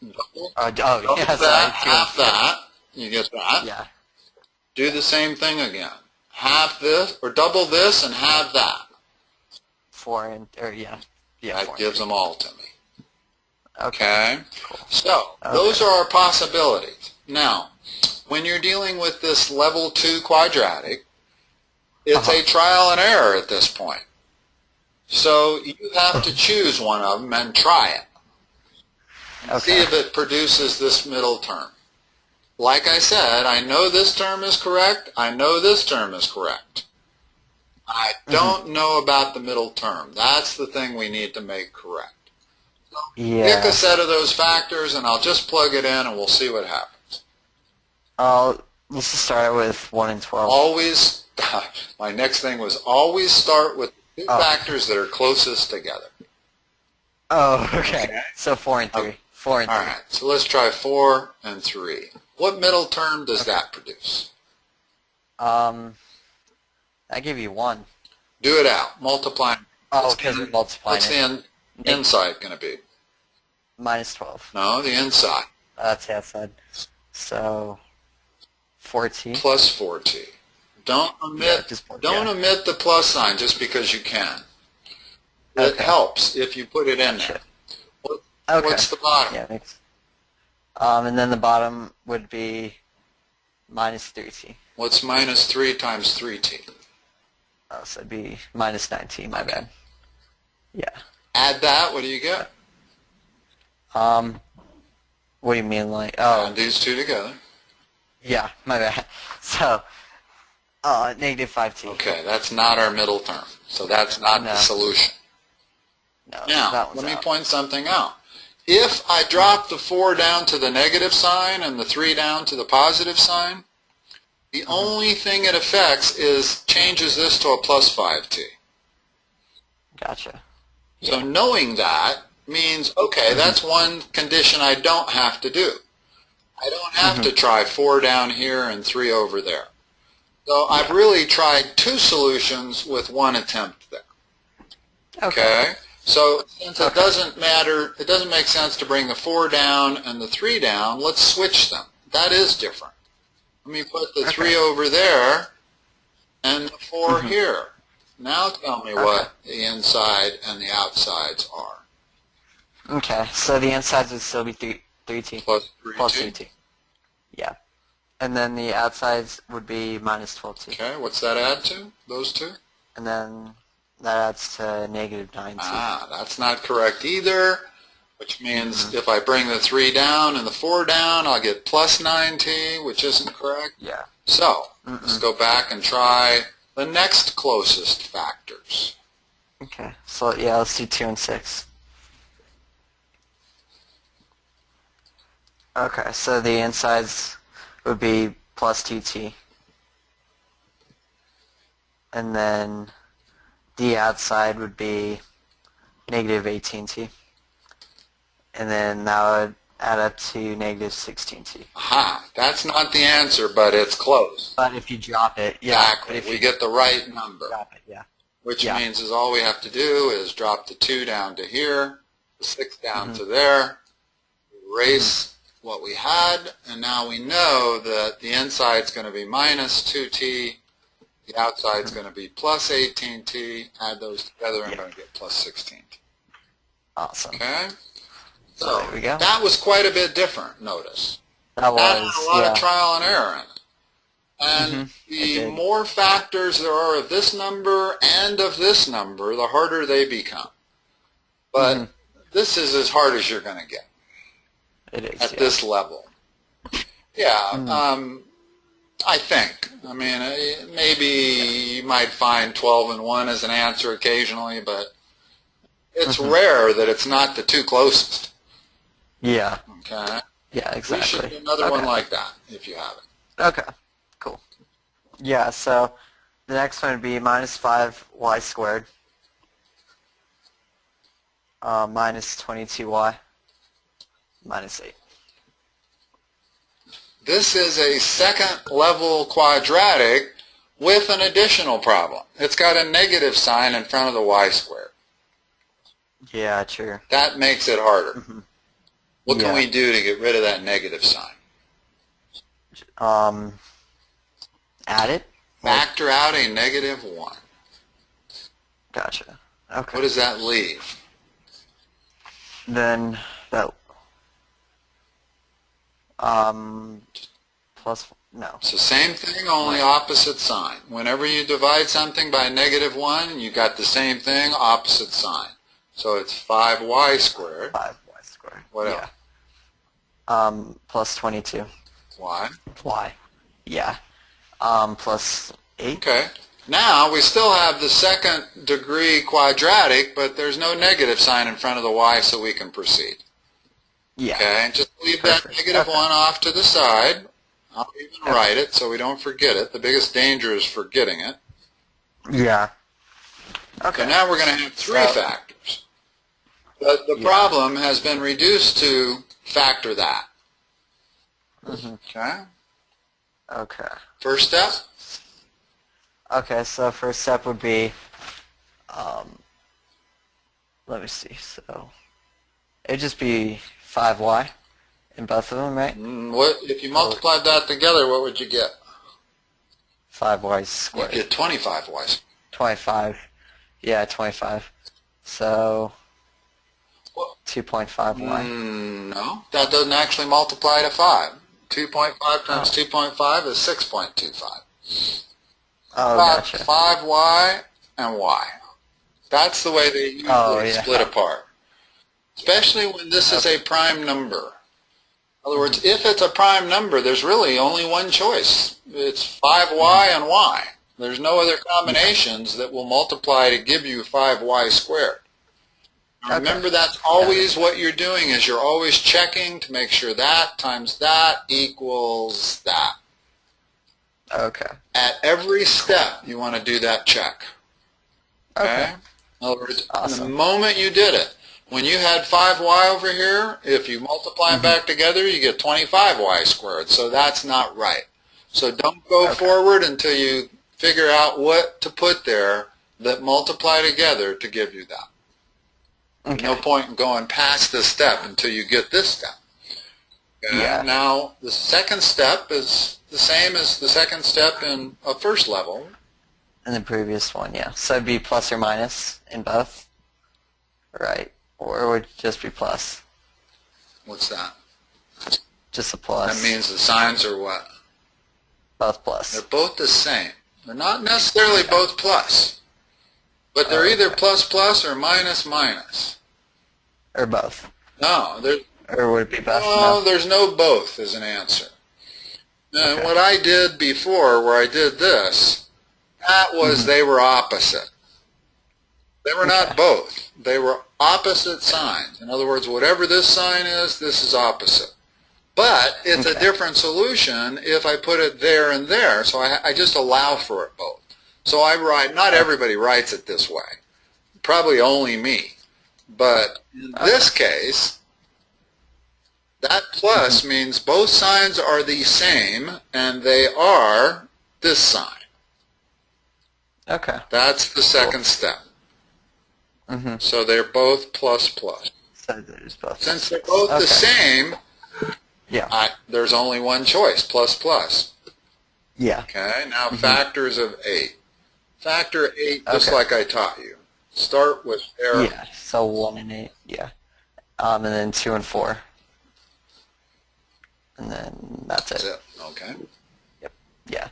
[SPEAKER 2] Double
[SPEAKER 1] that, half that. You get that?
[SPEAKER 2] Yeah.
[SPEAKER 1] Do the same thing again. Half this, or double this and halve that.
[SPEAKER 2] 4 and,
[SPEAKER 1] That gives them all to me.
[SPEAKER 2] Okay.
[SPEAKER 1] Cool. So, those are our possibilities. Now, when you're dealing with this level 2 quadratic, it's a trial and error at this point. So you have to choose one of them and try it. See if it produces this middle term. Like I said, I know this term is correct. I know this term is correct. I don't know about the middle term. That's the thing we need to make correct. So pick a set of those factors, and I'll just plug it in, and we'll see what happens.
[SPEAKER 2] Let's just start with 1 and 12.
[SPEAKER 1] Always, my next thing was always start with two factors that are closest together.
[SPEAKER 2] Oh, okay. So 4 and 3. 4 and 3.
[SPEAKER 1] All right, so let's try 4 and 3. What middle term does that produce?
[SPEAKER 2] I give you 1.
[SPEAKER 1] Do it out. Multiply.
[SPEAKER 2] Oh, because we're multiplying
[SPEAKER 1] What's the inside going to be?
[SPEAKER 2] Minus 12.
[SPEAKER 1] No, the inside.
[SPEAKER 2] That's the outside. So 4t.
[SPEAKER 1] Plus 4t. Don't omit the plus sign just because you can. It helps if you put it in there. What's the bottom?
[SPEAKER 2] Yeah, and then the bottom would be minus 3t.
[SPEAKER 1] What's minus 3 times 3t?
[SPEAKER 2] So it'd be minus 9t, my bad. Yeah.
[SPEAKER 1] Add that, what do you get?
[SPEAKER 2] What do you mean, like,
[SPEAKER 1] Add these two together.
[SPEAKER 2] Yeah, my bad. So, negative 5t.
[SPEAKER 1] Okay, that's not our middle term. So that's not the solution.
[SPEAKER 2] No,
[SPEAKER 1] now, let me point something out. If I drop the 4 down to the negative sign and the 3 down to the positive sign, the only thing it affects is changes this to a plus 5t.
[SPEAKER 2] Gotcha.
[SPEAKER 1] So knowing that means, okay, that's one condition I don't have to do. I don't have to try 4 down here and 3 over there. So I've really tried 2 solutions with 1 attempt there. Okay? So since it doesn't matter, it doesn't make sense to bring the 4 down and the 3 down, let's switch them. That is different. Let me put the 3 over there and the 4 here. Now tell me what the inside and the outsides are.
[SPEAKER 2] Okay, so the insides would still be 3t.
[SPEAKER 1] Plus 3t.
[SPEAKER 2] Plus 3t. Yeah. And then the outsides would be minus 12t.
[SPEAKER 1] Okay, what's that add to, those two?
[SPEAKER 2] And then that adds to negative 9t.
[SPEAKER 1] Ah, that's not correct either, which means if I bring the 3 down and the 4 down, I'll get plus 9t, which isn't correct.
[SPEAKER 2] Yeah.
[SPEAKER 1] So, let's go back and try the next closest factors.
[SPEAKER 2] Okay, so yeah, let's do 2 and 6. Okay, so the insides would be plus 2t. And then d outside would be negative 18t. And then that would add up to negative 16t.
[SPEAKER 1] Aha, that's not the answer, but it's close.
[SPEAKER 2] But if you drop it, yeah.
[SPEAKER 1] Exactly, we get the right number.
[SPEAKER 2] Drop it, yeah.
[SPEAKER 1] Which means is all we have to do is drop the 2 down to here, the 6 down to there, erase what we had, and now we know that the inside's going to be minus 2t, the outside's going to be plus 18t, add those together, and I'm going to get plus 16t.
[SPEAKER 2] Awesome.
[SPEAKER 1] Okay?
[SPEAKER 2] So there we go.
[SPEAKER 1] That was quite a bit different, notice.
[SPEAKER 2] That
[SPEAKER 1] That had
[SPEAKER 2] was,
[SPEAKER 1] a lot of trial and error in it. And the more factors there are of this number and of this number, the harder they become. But this is as hard as you're going to get.
[SPEAKER 2] It is,
[SPEAKER 1] at this level. Yeah, I think. I mean, maybe you might find 12 and 1 as an answer occasionally, but it's rare that it's not the 2 closest.
[SPEAKER 2] Yeah.
[SPEAKER 1] Okay?
[SPEAKER 2] Yeah, exactly.
[SPEAKER 1] We should do another one like that, if you have it.
[SPEAKER 2] Okay, cool. Yeah, so the next one would be minus 5y squared minus 22y minus 8.
[SPEAKER 1] This is a second level quadratic with an additional problem. It's got a negative sign in front of the y squared.
[SPEAKER 2] Yeah, true.
[SPEAKER 1] That makes it harder. What can we do to get rid of that negative sign?
[SPEAKER 2] Add it?
[SPEAKER 1] Factor out a negative 1.
[SPEAKER 2] Gotcha. Okay.
[SPEAKER 1] What does that leave?
[SPEAKER 2] Then that plus no.
[SPEAKER 1] It's the same thing, only opposite sign. Whenever you divide something by negative 1, you got the same thing, opposite sign. So it's 5y squared.
[SPEAKER 2] 5y squared.
[SPEAKER 1] What else?
[SPEAKER 2] Plus 22.
[SPEAKER 1] Y.
[SPEAKER 2] Y. Yeah. Plus 8.
[SPEAKER 1] Okay. Now we still have the second degree quadratic, but there's no negative sign in front of the y, so we can proceed.
[SPEAKER 2] Yeah.
[SPEAKER 1] Okay, and just leave that negative 1 off to the side. I'll even write it so we don't forget it. The biggest danger is forgetting it.
[SPEAKER 2] Yeah. Okay.
[SPEAKER 1] So now we're going to have 3 factors. But the problem has been reduced to factor that. Okay?
[SPEAKER 2] Okay.
[SPEAKER 1] First step?
[SPEAKER 2] Okay, so first step would be, let me see, so it'd just be 5y in both of them, right?
[SPEAKER 1] What if you multiplied that together, what would you get?
[SPEAKER 2] 5y squared.
[SPEAKER 1] You get 25y.
[SPEAKER 2] 25. Yeah, 25. So 2.5y.
[SPEAKER 1] No, that doesn't actually multiply to 5. 2.5 times 2.5 is 6.25.
[SPEAKER 2] Oh,
[SPEAKER 1] About
[SPEAKER 2] gotcha.
[SPEAKER 1] 5y and y. That's the way they usually split apart. Especially when this is a prime number. In other words, if it's a prime number, there's really only one choice. It's 5y and y. There's no other combinations that will multiply to give you 5y squared. Now remember, that's always what you're doing, is you're always checking to make sure that times that equals that.
[SPEAKER 2] Okay.
[SPEAKER 1] At every step, you want to do that check. Okay? In other words, the moment you did it, when you had 5y over here, if you multiply them back together, you get 25y squared. So that's not right. So don't go forward until you figure out what to put there that multiply together to give you that. Okay. No point in going past this step until you get this step. Okay? Yeah. Now, the second step is the same as the second step in a first level.
[SPEAKER 2] In the previous one, yeah. So it'd be plus or minus in both, right? Or it would just be plus.
[SPEAKER 1] What's that?
[SPEAKER 2] Just a plus.
[SPEAKER 1] That means the signs are what?
[SPEAKER 2] Both plus.
[SPEAKER 1] They're both the same. They're not necessarily both plus. But they're either plus plus or minus minus.
[SPEAKER 2] Or both.
[SPEAKER 1] No.
[SPEAKER 2] Or would it be both?
[SPEAKER 1] No, there's no both as an answer. And what I did before, where I did this, that was they were opposite. They were not both. They were opposite signs. In other words, whatever this sign is, this is opposite. But it's a different solution if I put it there and there, so I just allow for it both. So I write, not everybody writes it this way. Probably only me. But in this case, that plus means both signs are the same, and they are this sign.
[SPEAKER 2] Okay.
[SPEAKER 1] That's the second step. So they're both plus plus.
[SPEAKER 2] So there's both.
[SPEAKER 1] Since they're both the same, there's only one choice, plus plus.
[SPEAKER 2] Yeah.
[SPEAKER 1] Okay, now factors of 8. Factor 8 just like I taught you. Start with their...
[SPEAKER 2] Yeah, so 1 and 8, yeah. And then 2 and 4. And then that's it.
[SPEAKER 1] Okay.
[SPEAKER 2] Yep, yeah.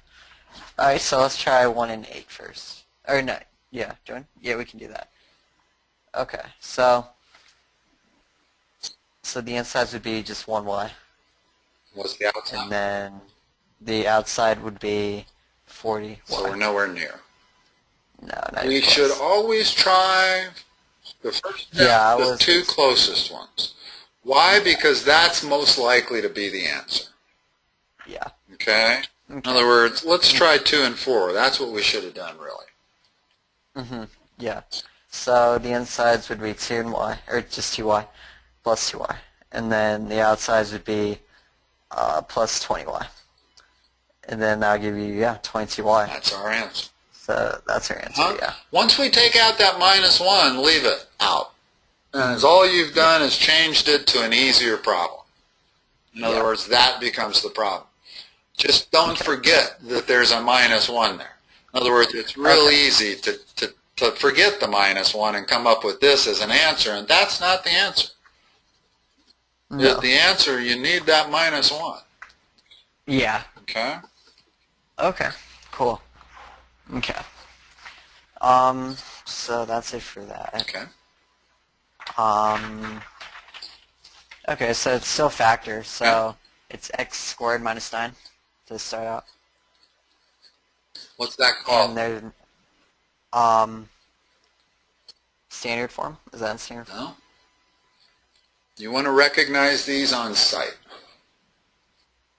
[SPEAKER 2] Alright, so let's try 1 and 8 first. Or no, yeah, Joan? Yeah, we can do that. Okay, so the insides would be just 1y.
[SPEAKER 1] What's the outside?
[SPEAKER 2] And then the outside would be 40y.
[SPEAKER 1] So we're nowhere near.
[SPEAKER 2] No, not
[SPEAKER 1] We
[SPEAKER 2] even
[SPEAKER 1] should
[SPEAKER 2] close.
[SPEAKER 1] always try the first step, the two closest ones. Why? Because that's most likely to be the answer.
[SPEAKER 2] Yeah.
[SPEAKER 1] Okay? In other words, let's try 2 and 4. That's what we should have done, really.
[SPEAKER 2] Yeah. So the insides would be 2 and y, or just 2y, plus 2y. And then the outsides would be plus 20y. And then that'll give you, 22y.
[SPEAKER 1] That's our answer.
[SPEAKER 2] So that's our answer, yeah.
[SPEAKER 1] Once we take out that minus 1, leave it out. And all you've done is changed it to an easier problem. In other words, that becomes the problem. Just don't forget that there's a minus 1 there. In other words, it's real easy to forget the minus 1 and come up with this as an answer, and that's not the answer.
[SPEAKER 2] No.
[SPEAKER 1] The answer, you need that minus 1.
[SPEAKER 2] Yeah.
[SPEAKER 1] Okay?
[SPEAKER 2] Okay, cool. Okay. So that's it for that.
[SPEAKER 1] Okay.
[SPEAKER 2] Okay, so it's still factor, so it's x squared minus 9 to start out.
[SPEAKER 1] What's that called?
[SPEAKER 2] And there's, standard form? Is that in standard form?
[SPEAKER 1] No. You want to recognize these on sight.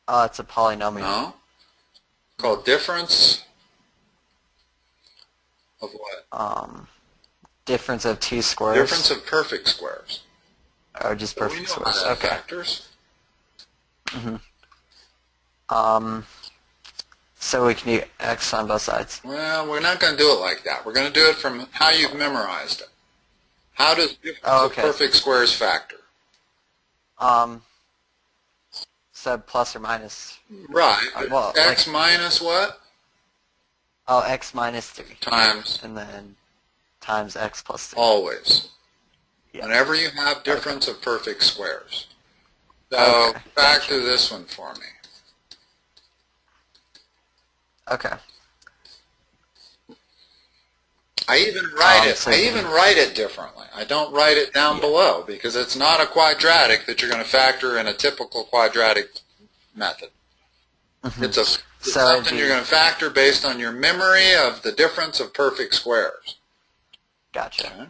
[SPEAKER 2] It's a polynomial.
[SPEAKER 1] No. Called difference of what?
[SPEAKER 2] Difference of 2 squares.
[SPEAKER 1] Difference of perfect squares.
[SPEAKER 2] Or just
[SPEAKER 1] So we
[SPEAKER 2] perfect
[SPEAKER 1] know
[SPEAKER 2] squares.
[SPEAKER 1] about
[SPEAKER 2] Okay.
[SPEAKER 1] factors.
[SPEAKER 2] So we can do x on both sides.
[SPEAKER 1] Well, we're not going to do it like that. We're going to do it from how you've memorized it. How does difference of perfect squares factor?
[SPEAKER 2] So plus or minus.
[SPEAKER 1] Right.
[SPEAKER 2] Well,
[SPEAKER 1] X minus what?
[SPEAKER 2] Oh, x minus 3.
[SPEAKER 1] Times.
[SPEAKER 2] And then times x plus 3.
[SPEAKER 1] Always.
[SPEAKER 2] Yeah.
[SPEAKER 1] Whenever you have difference of perfect squares. So factor this one for me.
[SPEAKER 2] Okay.
[SPEAKER 1] I even write it differently. I don't write it down below because it's not a quadratic that you're going to factor in a typical quadratic method. It's something you're going to factor based on your memory of the difference of perfect squares.
[SPEAKER 2] Gotcha.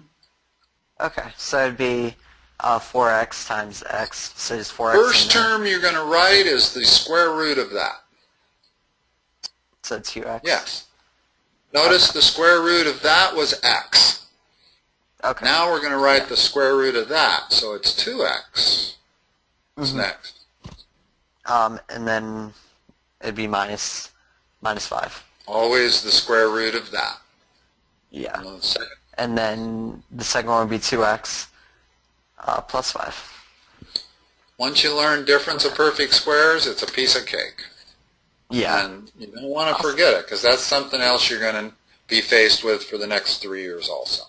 [SPEAKER 2] Okay, so it'd be 4x times x, so just 4x.
[SPEAKER 1] First term you're going to write is the square root of that.
[SPEAKER 2] So 2x?
[SPEAKER 1] Yes. Notice the square root of that was x.
[SPEAKER 2] Okay.
[SPEAKER 1] Now we're going to write the square root of that, so it's 2x. What's next?
[SPEAKER 2] And then it'd be minus 5.
[SPEAKER 1] Always the square root of that.
[SPEAKER 2] Yeah.
[SPEAKER 1] Second.
[SPEAKER 2] And then the second one would be 2x plus 5.
[SPEAKER 1] Once you learn difference of perfect squares, it's a piece of cake.
[SPEAKER 2] Yeah.
[SPEAKER 1] And you don't want to forget it, because that's something else you're going to be faced with for the next 3 years also.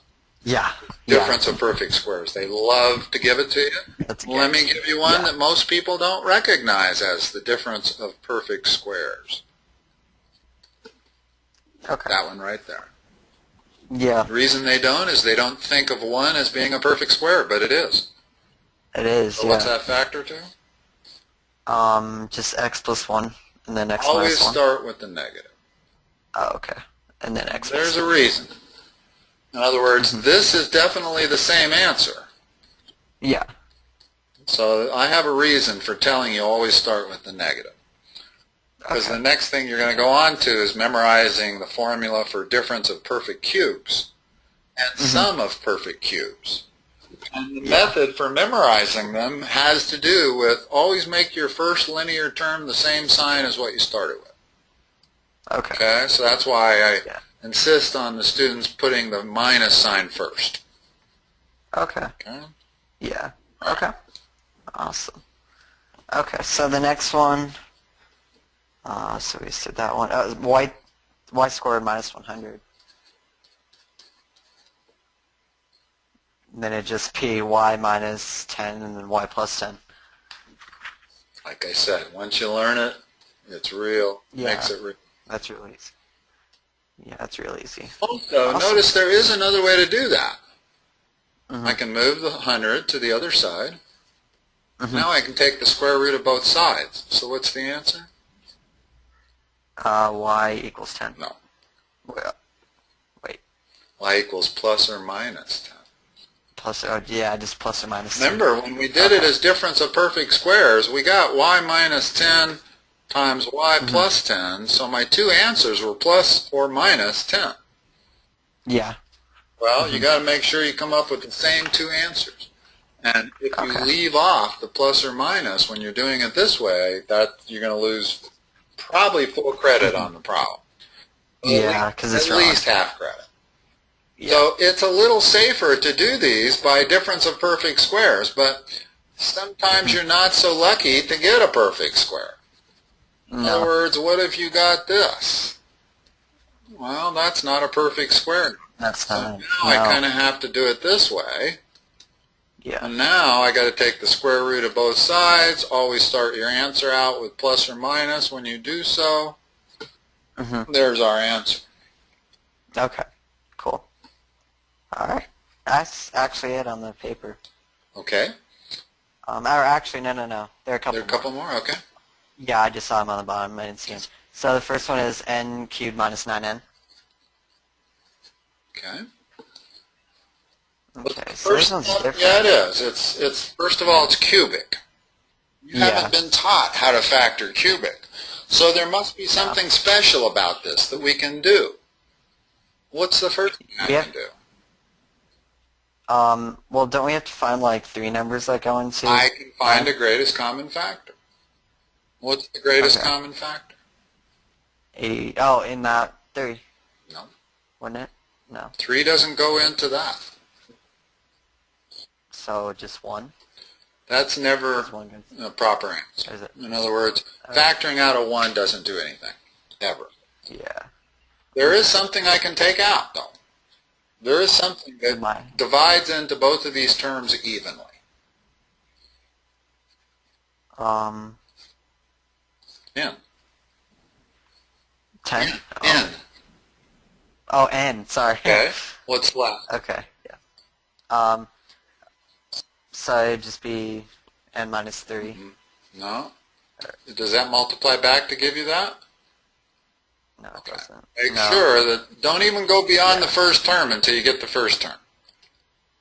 [SPEAKER 2] Yeah.
[SPEAKER 1] Difference of perfect squares. They love to give it to you. Let me give you one that most people don't recognize as the difference of perfect squares.
[SPEAKER 2] Okay.
[SPEAKER 1] That one right there.
[SPEAKER 2] Yeah.
[SPEAKER 1] The reason they don't is they don't think of one as being a perfect square, but it is.
[SPEAKER 2] It is,
[SPEAKER 1] So what's that factor to?
[SPEAKER 2] Just x plus 1, and then x
[SPEAKER 1] Always
[SPEAKER 2] minus 1.
[SPEAKER 1] start with the negative.
[SPEAKER 2] Oh, okay. And then x
[SPEAKER 1] There's
[SPEAKER 2] plus
[SPEAKER 1] a reason. In other words, this is definitely the same answer.
[SPEAKER 2] Yeah.
[SPEAKER 1] So I have a reason for telling you always start with the negative. Because
[SPEAKER 2] Okay.
[SPEAKER 1] the next thing you're going to go on to is memorizing the formula for difference of perfect cubes and sum of perfect cubes. And the method for memorizing them has to do with always make your first linear term the same sign as what you started with.
[SPEAKER 2] Okay.
[SPEAKER 1] Okay, so that's why I insist on the students putting the minus sign first.
[SPEAKER 2] Okay.
[SPEAKER 1] Okay.
[SPEAKER 2] Yeah. Okay. Awesome. Okay, so the next one, so we said that one, y squared minus 100. And then it just be y minus 10 and then y plus 10.
[SPEAKER 1] Like I said, once you learn it, it's real.
[SPEAKER 2] Yeah.
[SPEAKER 1] Makes it real.
[SPEAKER 2] That's really easy. Yeah, that's really easy.
[SPEAKER 1] Also,
[SPEAKER 2] Awesome.
[SPEAKER 1] notice there is another way to do that.
[SPEAKER 2] Mm-hmm.
[SPEAKER 1] I can move the 100 to the other side. Now I can take the square root of both sides. So what's the answer?
[SPEAKER 2] Y equals 10.
[SPEAKER 1] No.
[SPEAKER 2] Well, wait.
[SPEAKER 1] Y equals plus or minus 10.
[SPEAKER 2] Plus, oh, yeah, just plus or minus 10.
[SPEAKER 1] Remember, when we did it as difference of perfect squares, we got y minus 10 times y plus 10, so my two answers were plus or minus 10.
[SPEAKER 2] Yeah.
[SPEAKER 1] Well, you got to make sure you come up with the same two answers. And if you leave off the plus or minus when you're doing it this way, that you're going to lose probably full credit on the problem.
[SPEAKER 2] Yeah, because it's
[SPEAKER 1] at
[SPEAKER 2] wrong.
[SPEAKER 1] least half credit.
[SPEAKER 2] Yeah.
[SPEAKER 1] So it's a little safer to do these by difference of perfect squares, but sometimes you're not so lucky to get a perfect square. In other words, what if you got this? Well, that's not a perfect square.
[SPEAKER 2] That's not.
[SPEAKER 1] So now I kind of have to do it this way.
[SPEAKER 2] Yeah.
[SPEAKER 1] And now I got to take the square root of both sides. Always start your answer out with plus or minus. When you do so, there's our answer.
[SPEAKER 2] Okay. Cool. All right. That's actually it on the paper.
[SPEAKER 1] Okay.
[SPEAKER 2] Or actually, no. There are a couple.
[SPEAKER 1] There are a couple more. Okay.
[SPEAKER 2] Yeah, I just saw them on the bottom. I didn't see them. So the first one is n cubed minus 9n.
[SPEAKER 1] Okay.
[SPEAKER 2] Okay, so this one's different.
[SPEAKER 1] Yeah, it is. It's first of all, it's cubic. You haven't been taught how to factor cubic. So there must be something special about this that we can do. What's the first thing I can do?
[SPEAKER 2] Well, don't we have to find like three numbers that go into?
[SPEAKER 1] I can find a greatest common factor. What's the greatest common factor?
[SPEAKER 2] 80. Oh, in that 3.
[SPEAKER 1] No.
[SPEAKER 2] Wouldn't it? No.
[SPEAKER 1] 3 doesn't go into that.
[SPEAKER 2] So just 1?
[SPEAKER 1] That's never a proper answer.
[SPEAKER 2] Is it?
[SPEAKER 1] In other words, factoring out a 1 doesn't do anything. Ever.
[SPEAKER 2] Yeah.
[SPEAKER 1] There is something I can take out, though. There is something that divides into both of these terms evenly. N.
[SPEAKER 2] 10?
[SPEAKER 1] N.
[SPEAKER 2] Oh, n. Sorry.
[SPEAKER 1] Okay. What's left?
[SPEAKER 2] Okay. Yeah. So it'd just be n minus 3.
[SPEAKER 1] No. Does that multiply back to give you that?
[SPEAKER 2] No, it doesn't.
[SPEAKER 1] Make sure that don't even go beyond the first term until you get the first term.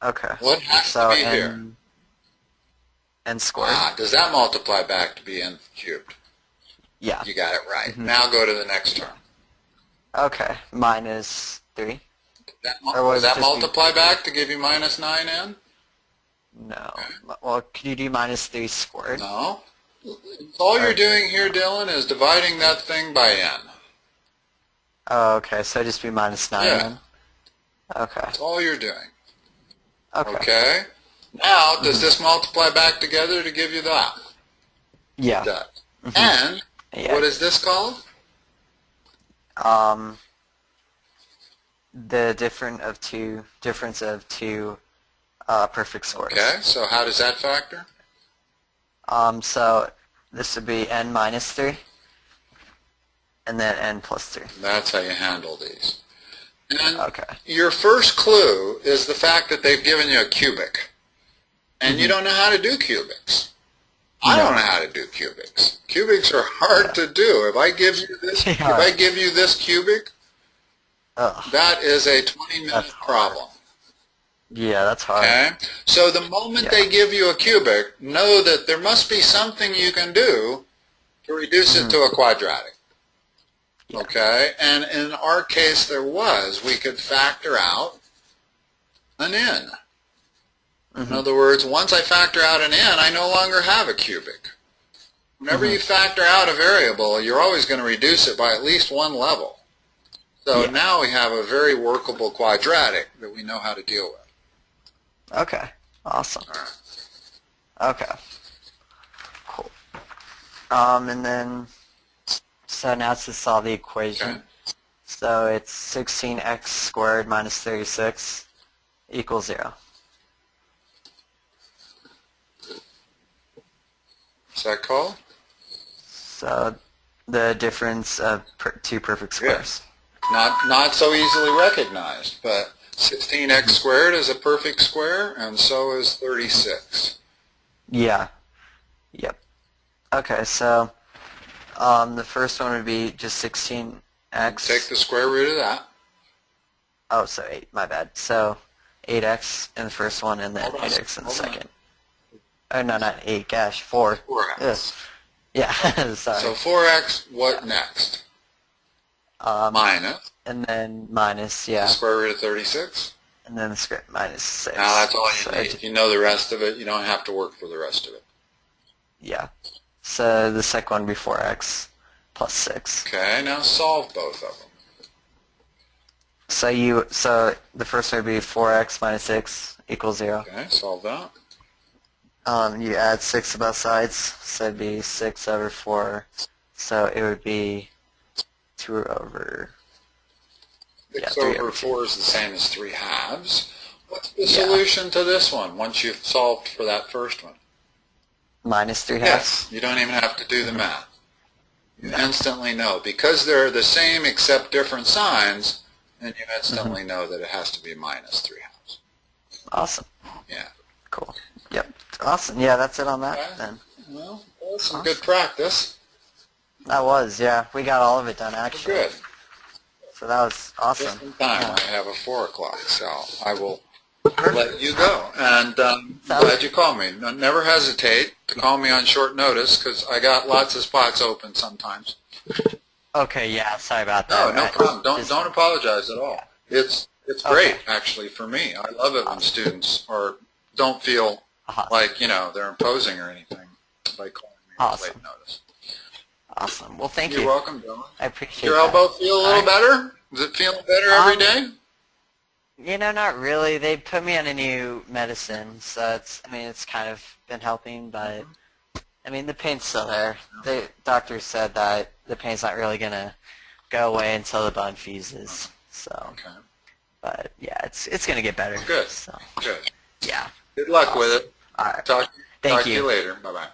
[SPEAKER 2] Okay.
[SPEAKER 1] What has to be here?
[SPEAKER 2] N squared.
[SPEAKER 1] Does that multiply back to be n cubed?
[SPEAKER 2] Yeah.
[SPEAKER 1] You got it right. Now go to the next term.
[SPEAKER 2] Okay. Minus 3.
[SPEAKER 1] Does that multiply back to give you minus 9n?
[SPEAKER 2] No. Well, could you do minus 3 squared?
[SPEAKER 1] No. All you're doing here, Dylan, is dividing that thing by n.
[SPEAKER 2] Oh, okay. So it'd just be minus 9 then? Okay.
[SPEAKER 1] That's all you're doing.
[SPEAKER 2] Okay.
[SPEAKER 1] Okay. Now, does this multiply back together to give you that?
[SPEAKER 2] Yeah.
[SPEAKER 1] It does. And what is this called?
[SPEAKER 2] The difference of two perfect squares.
[SPEAKER 1] Okay, so how does that factor?
[SPEAKER 2] So this would be n minus 3, and then n plus 3.
[SPEAKER 1] That's how you handle these. And
[SPEAKER 2] okay.
[SPEAKER 1] Your first clue is the fact that they've given you a cubic. And you don't know how to do cubics. I don't know how to do cubics. Cubics are hard to do. If I give you this, cubic, that is a 20-minute problem.
[SPEAKER 2] Yeah, that's hard.
[SPEAKER 1] Okay? So the moment they give you a cubic, know that there must be something you can do to reduce it to a quadratic.
[SPEAKER 2] Yeah.
[SPEAKER 1] Okay, and in our case there was. We could factor out an n. In other words, once I factor out an n, I no longer have a cubic. Whenever you factor out a variable, you're always going to reduce it by at least one level. So now we have a very workable quadratic that we know how to deal with.
[SPEAKER 2] Okay. Awesome.
[SPEAKER 1] All right.
[SPEAKER 2] Okay. Cool. And then, so now it's to solve the equation.
[SPEAKER 1] Okay.
[SPEAKER 2] So it's 16x squared minus 36 equals 0.
[SPEAKER 1] Is that called?
[SPEAKER 2] So the difference of two perfect squares.
[SPEAKER 1] Not so easily recognized, but 16x squared is a perfect square, and so is 36.
[SPEAKER 2] Yeah. Yep. Okay, so the first one would be just 16x.
[SPEAKER 1] Take the square root of that.
[SPEAKER 2] Oh, so 8, my bad. So 8x in the first one, and then 8x in the second. Oh, no, not 8, gosh, 4.
[SPEAKER 1] 4x.
[SPEAKER 2] Yeah, sorry.
[SPEAKER 1] So 4x, what next? Minus.
[SPEAKER 2] And then minus,
[SPEAKER 1] The square root of 36.
[SPEAKER 2] And then the square minus 6.
[SPEAKER 1] Now that's all you need. You know the rest of it. You don't have to work for the rest of it.
[SPEAKER 2] Yeah. So the second one would be 4x plus 6.
[SPEAKER 1] Okay, now solve both of them.
[SPEAKER 2] So the first one would be 4x minus 6 equals 0.
[SPEAKER 1] Okay, solve that.
[SPEAKER 2] You add 6 to both sides, so it'd be 6 over 4. So it would be 2 over...
[SPEAKER 1] 6
[SPEAKER 2] 3
[SPEAKER 1] over
[SPEAKER 2] over
[SPEAKER 1] 4 is the same as 3 halves. What's the solution to this one once you've solved for that first one?
[SPEAKER 2] Minus 3 halves?
[SPEAKER 1] Yes, you don't even have to do the math. You instantly know. Because they're the same except different signs, then you instantly know that it has to be minus 3 halves.
[SPEAKER 2] Awesome.
[SPEAKER 1] Yeah.
[SPEAKER 2] Cool. Yep. Awesome. Yeah, that's it on that
[SPEAKER 1] Okay.
[SPEAKER 2] then.
[SPEAKER 1] Well, that was some good practice.
[SPEAKER 2] That was, yeah. We got all of it done, actually.
[SPEAKER 1] Good.
[SPEAKER 2] So that was awesome.
[SPEAKER 1] Just in time. I have a 4 o'clock, so I will let you go. And glad you called me. Never hesitate to call me on short notice because I got lots of spots open sometimes.
[SPEAKER 2] Okay, yeah, sorry about
[SPEAKER 1] No,
[SPEAKER 2] that.
[SPEAKER 1] no problem. Don't apologize at all. It's great, actually, for me. I love it when students don't feel like, they're imposing or anything by calling me on late notice.
[SPEAKER 2] Awesome. Well, thank you.
[SPEAKER 1] You're welcome, Dylan.
[SPEAKER 2] I appreciate
[SPEAKER 1] Your
[SPEAKER 2] that.
[SPEAKER 1] elbow feel a little better? Is it feeling better every day?
[SPEAKER 2] Not really. They put me on a new medicine, so it's kind of been helping, but the pain's still there. The doctor said that the pain's not really gonna go away until the bone fuses. So, but yeah, it's gonna get better.
[SPEAKER 1] Good.
[SPEAKER 2] So,
[SPEAKER 1] Good.
[SPEAKER 2] yeah.
[SPEAKER 1] Good luck with it.
[SPEAKER 2] All right.
[SPEAKER 1] Talk to
[SPEAKER 2] Thank
[SPEAKER 1] you
[SPEAKER 2] you
[SPEAKER 1] later. Bye bye.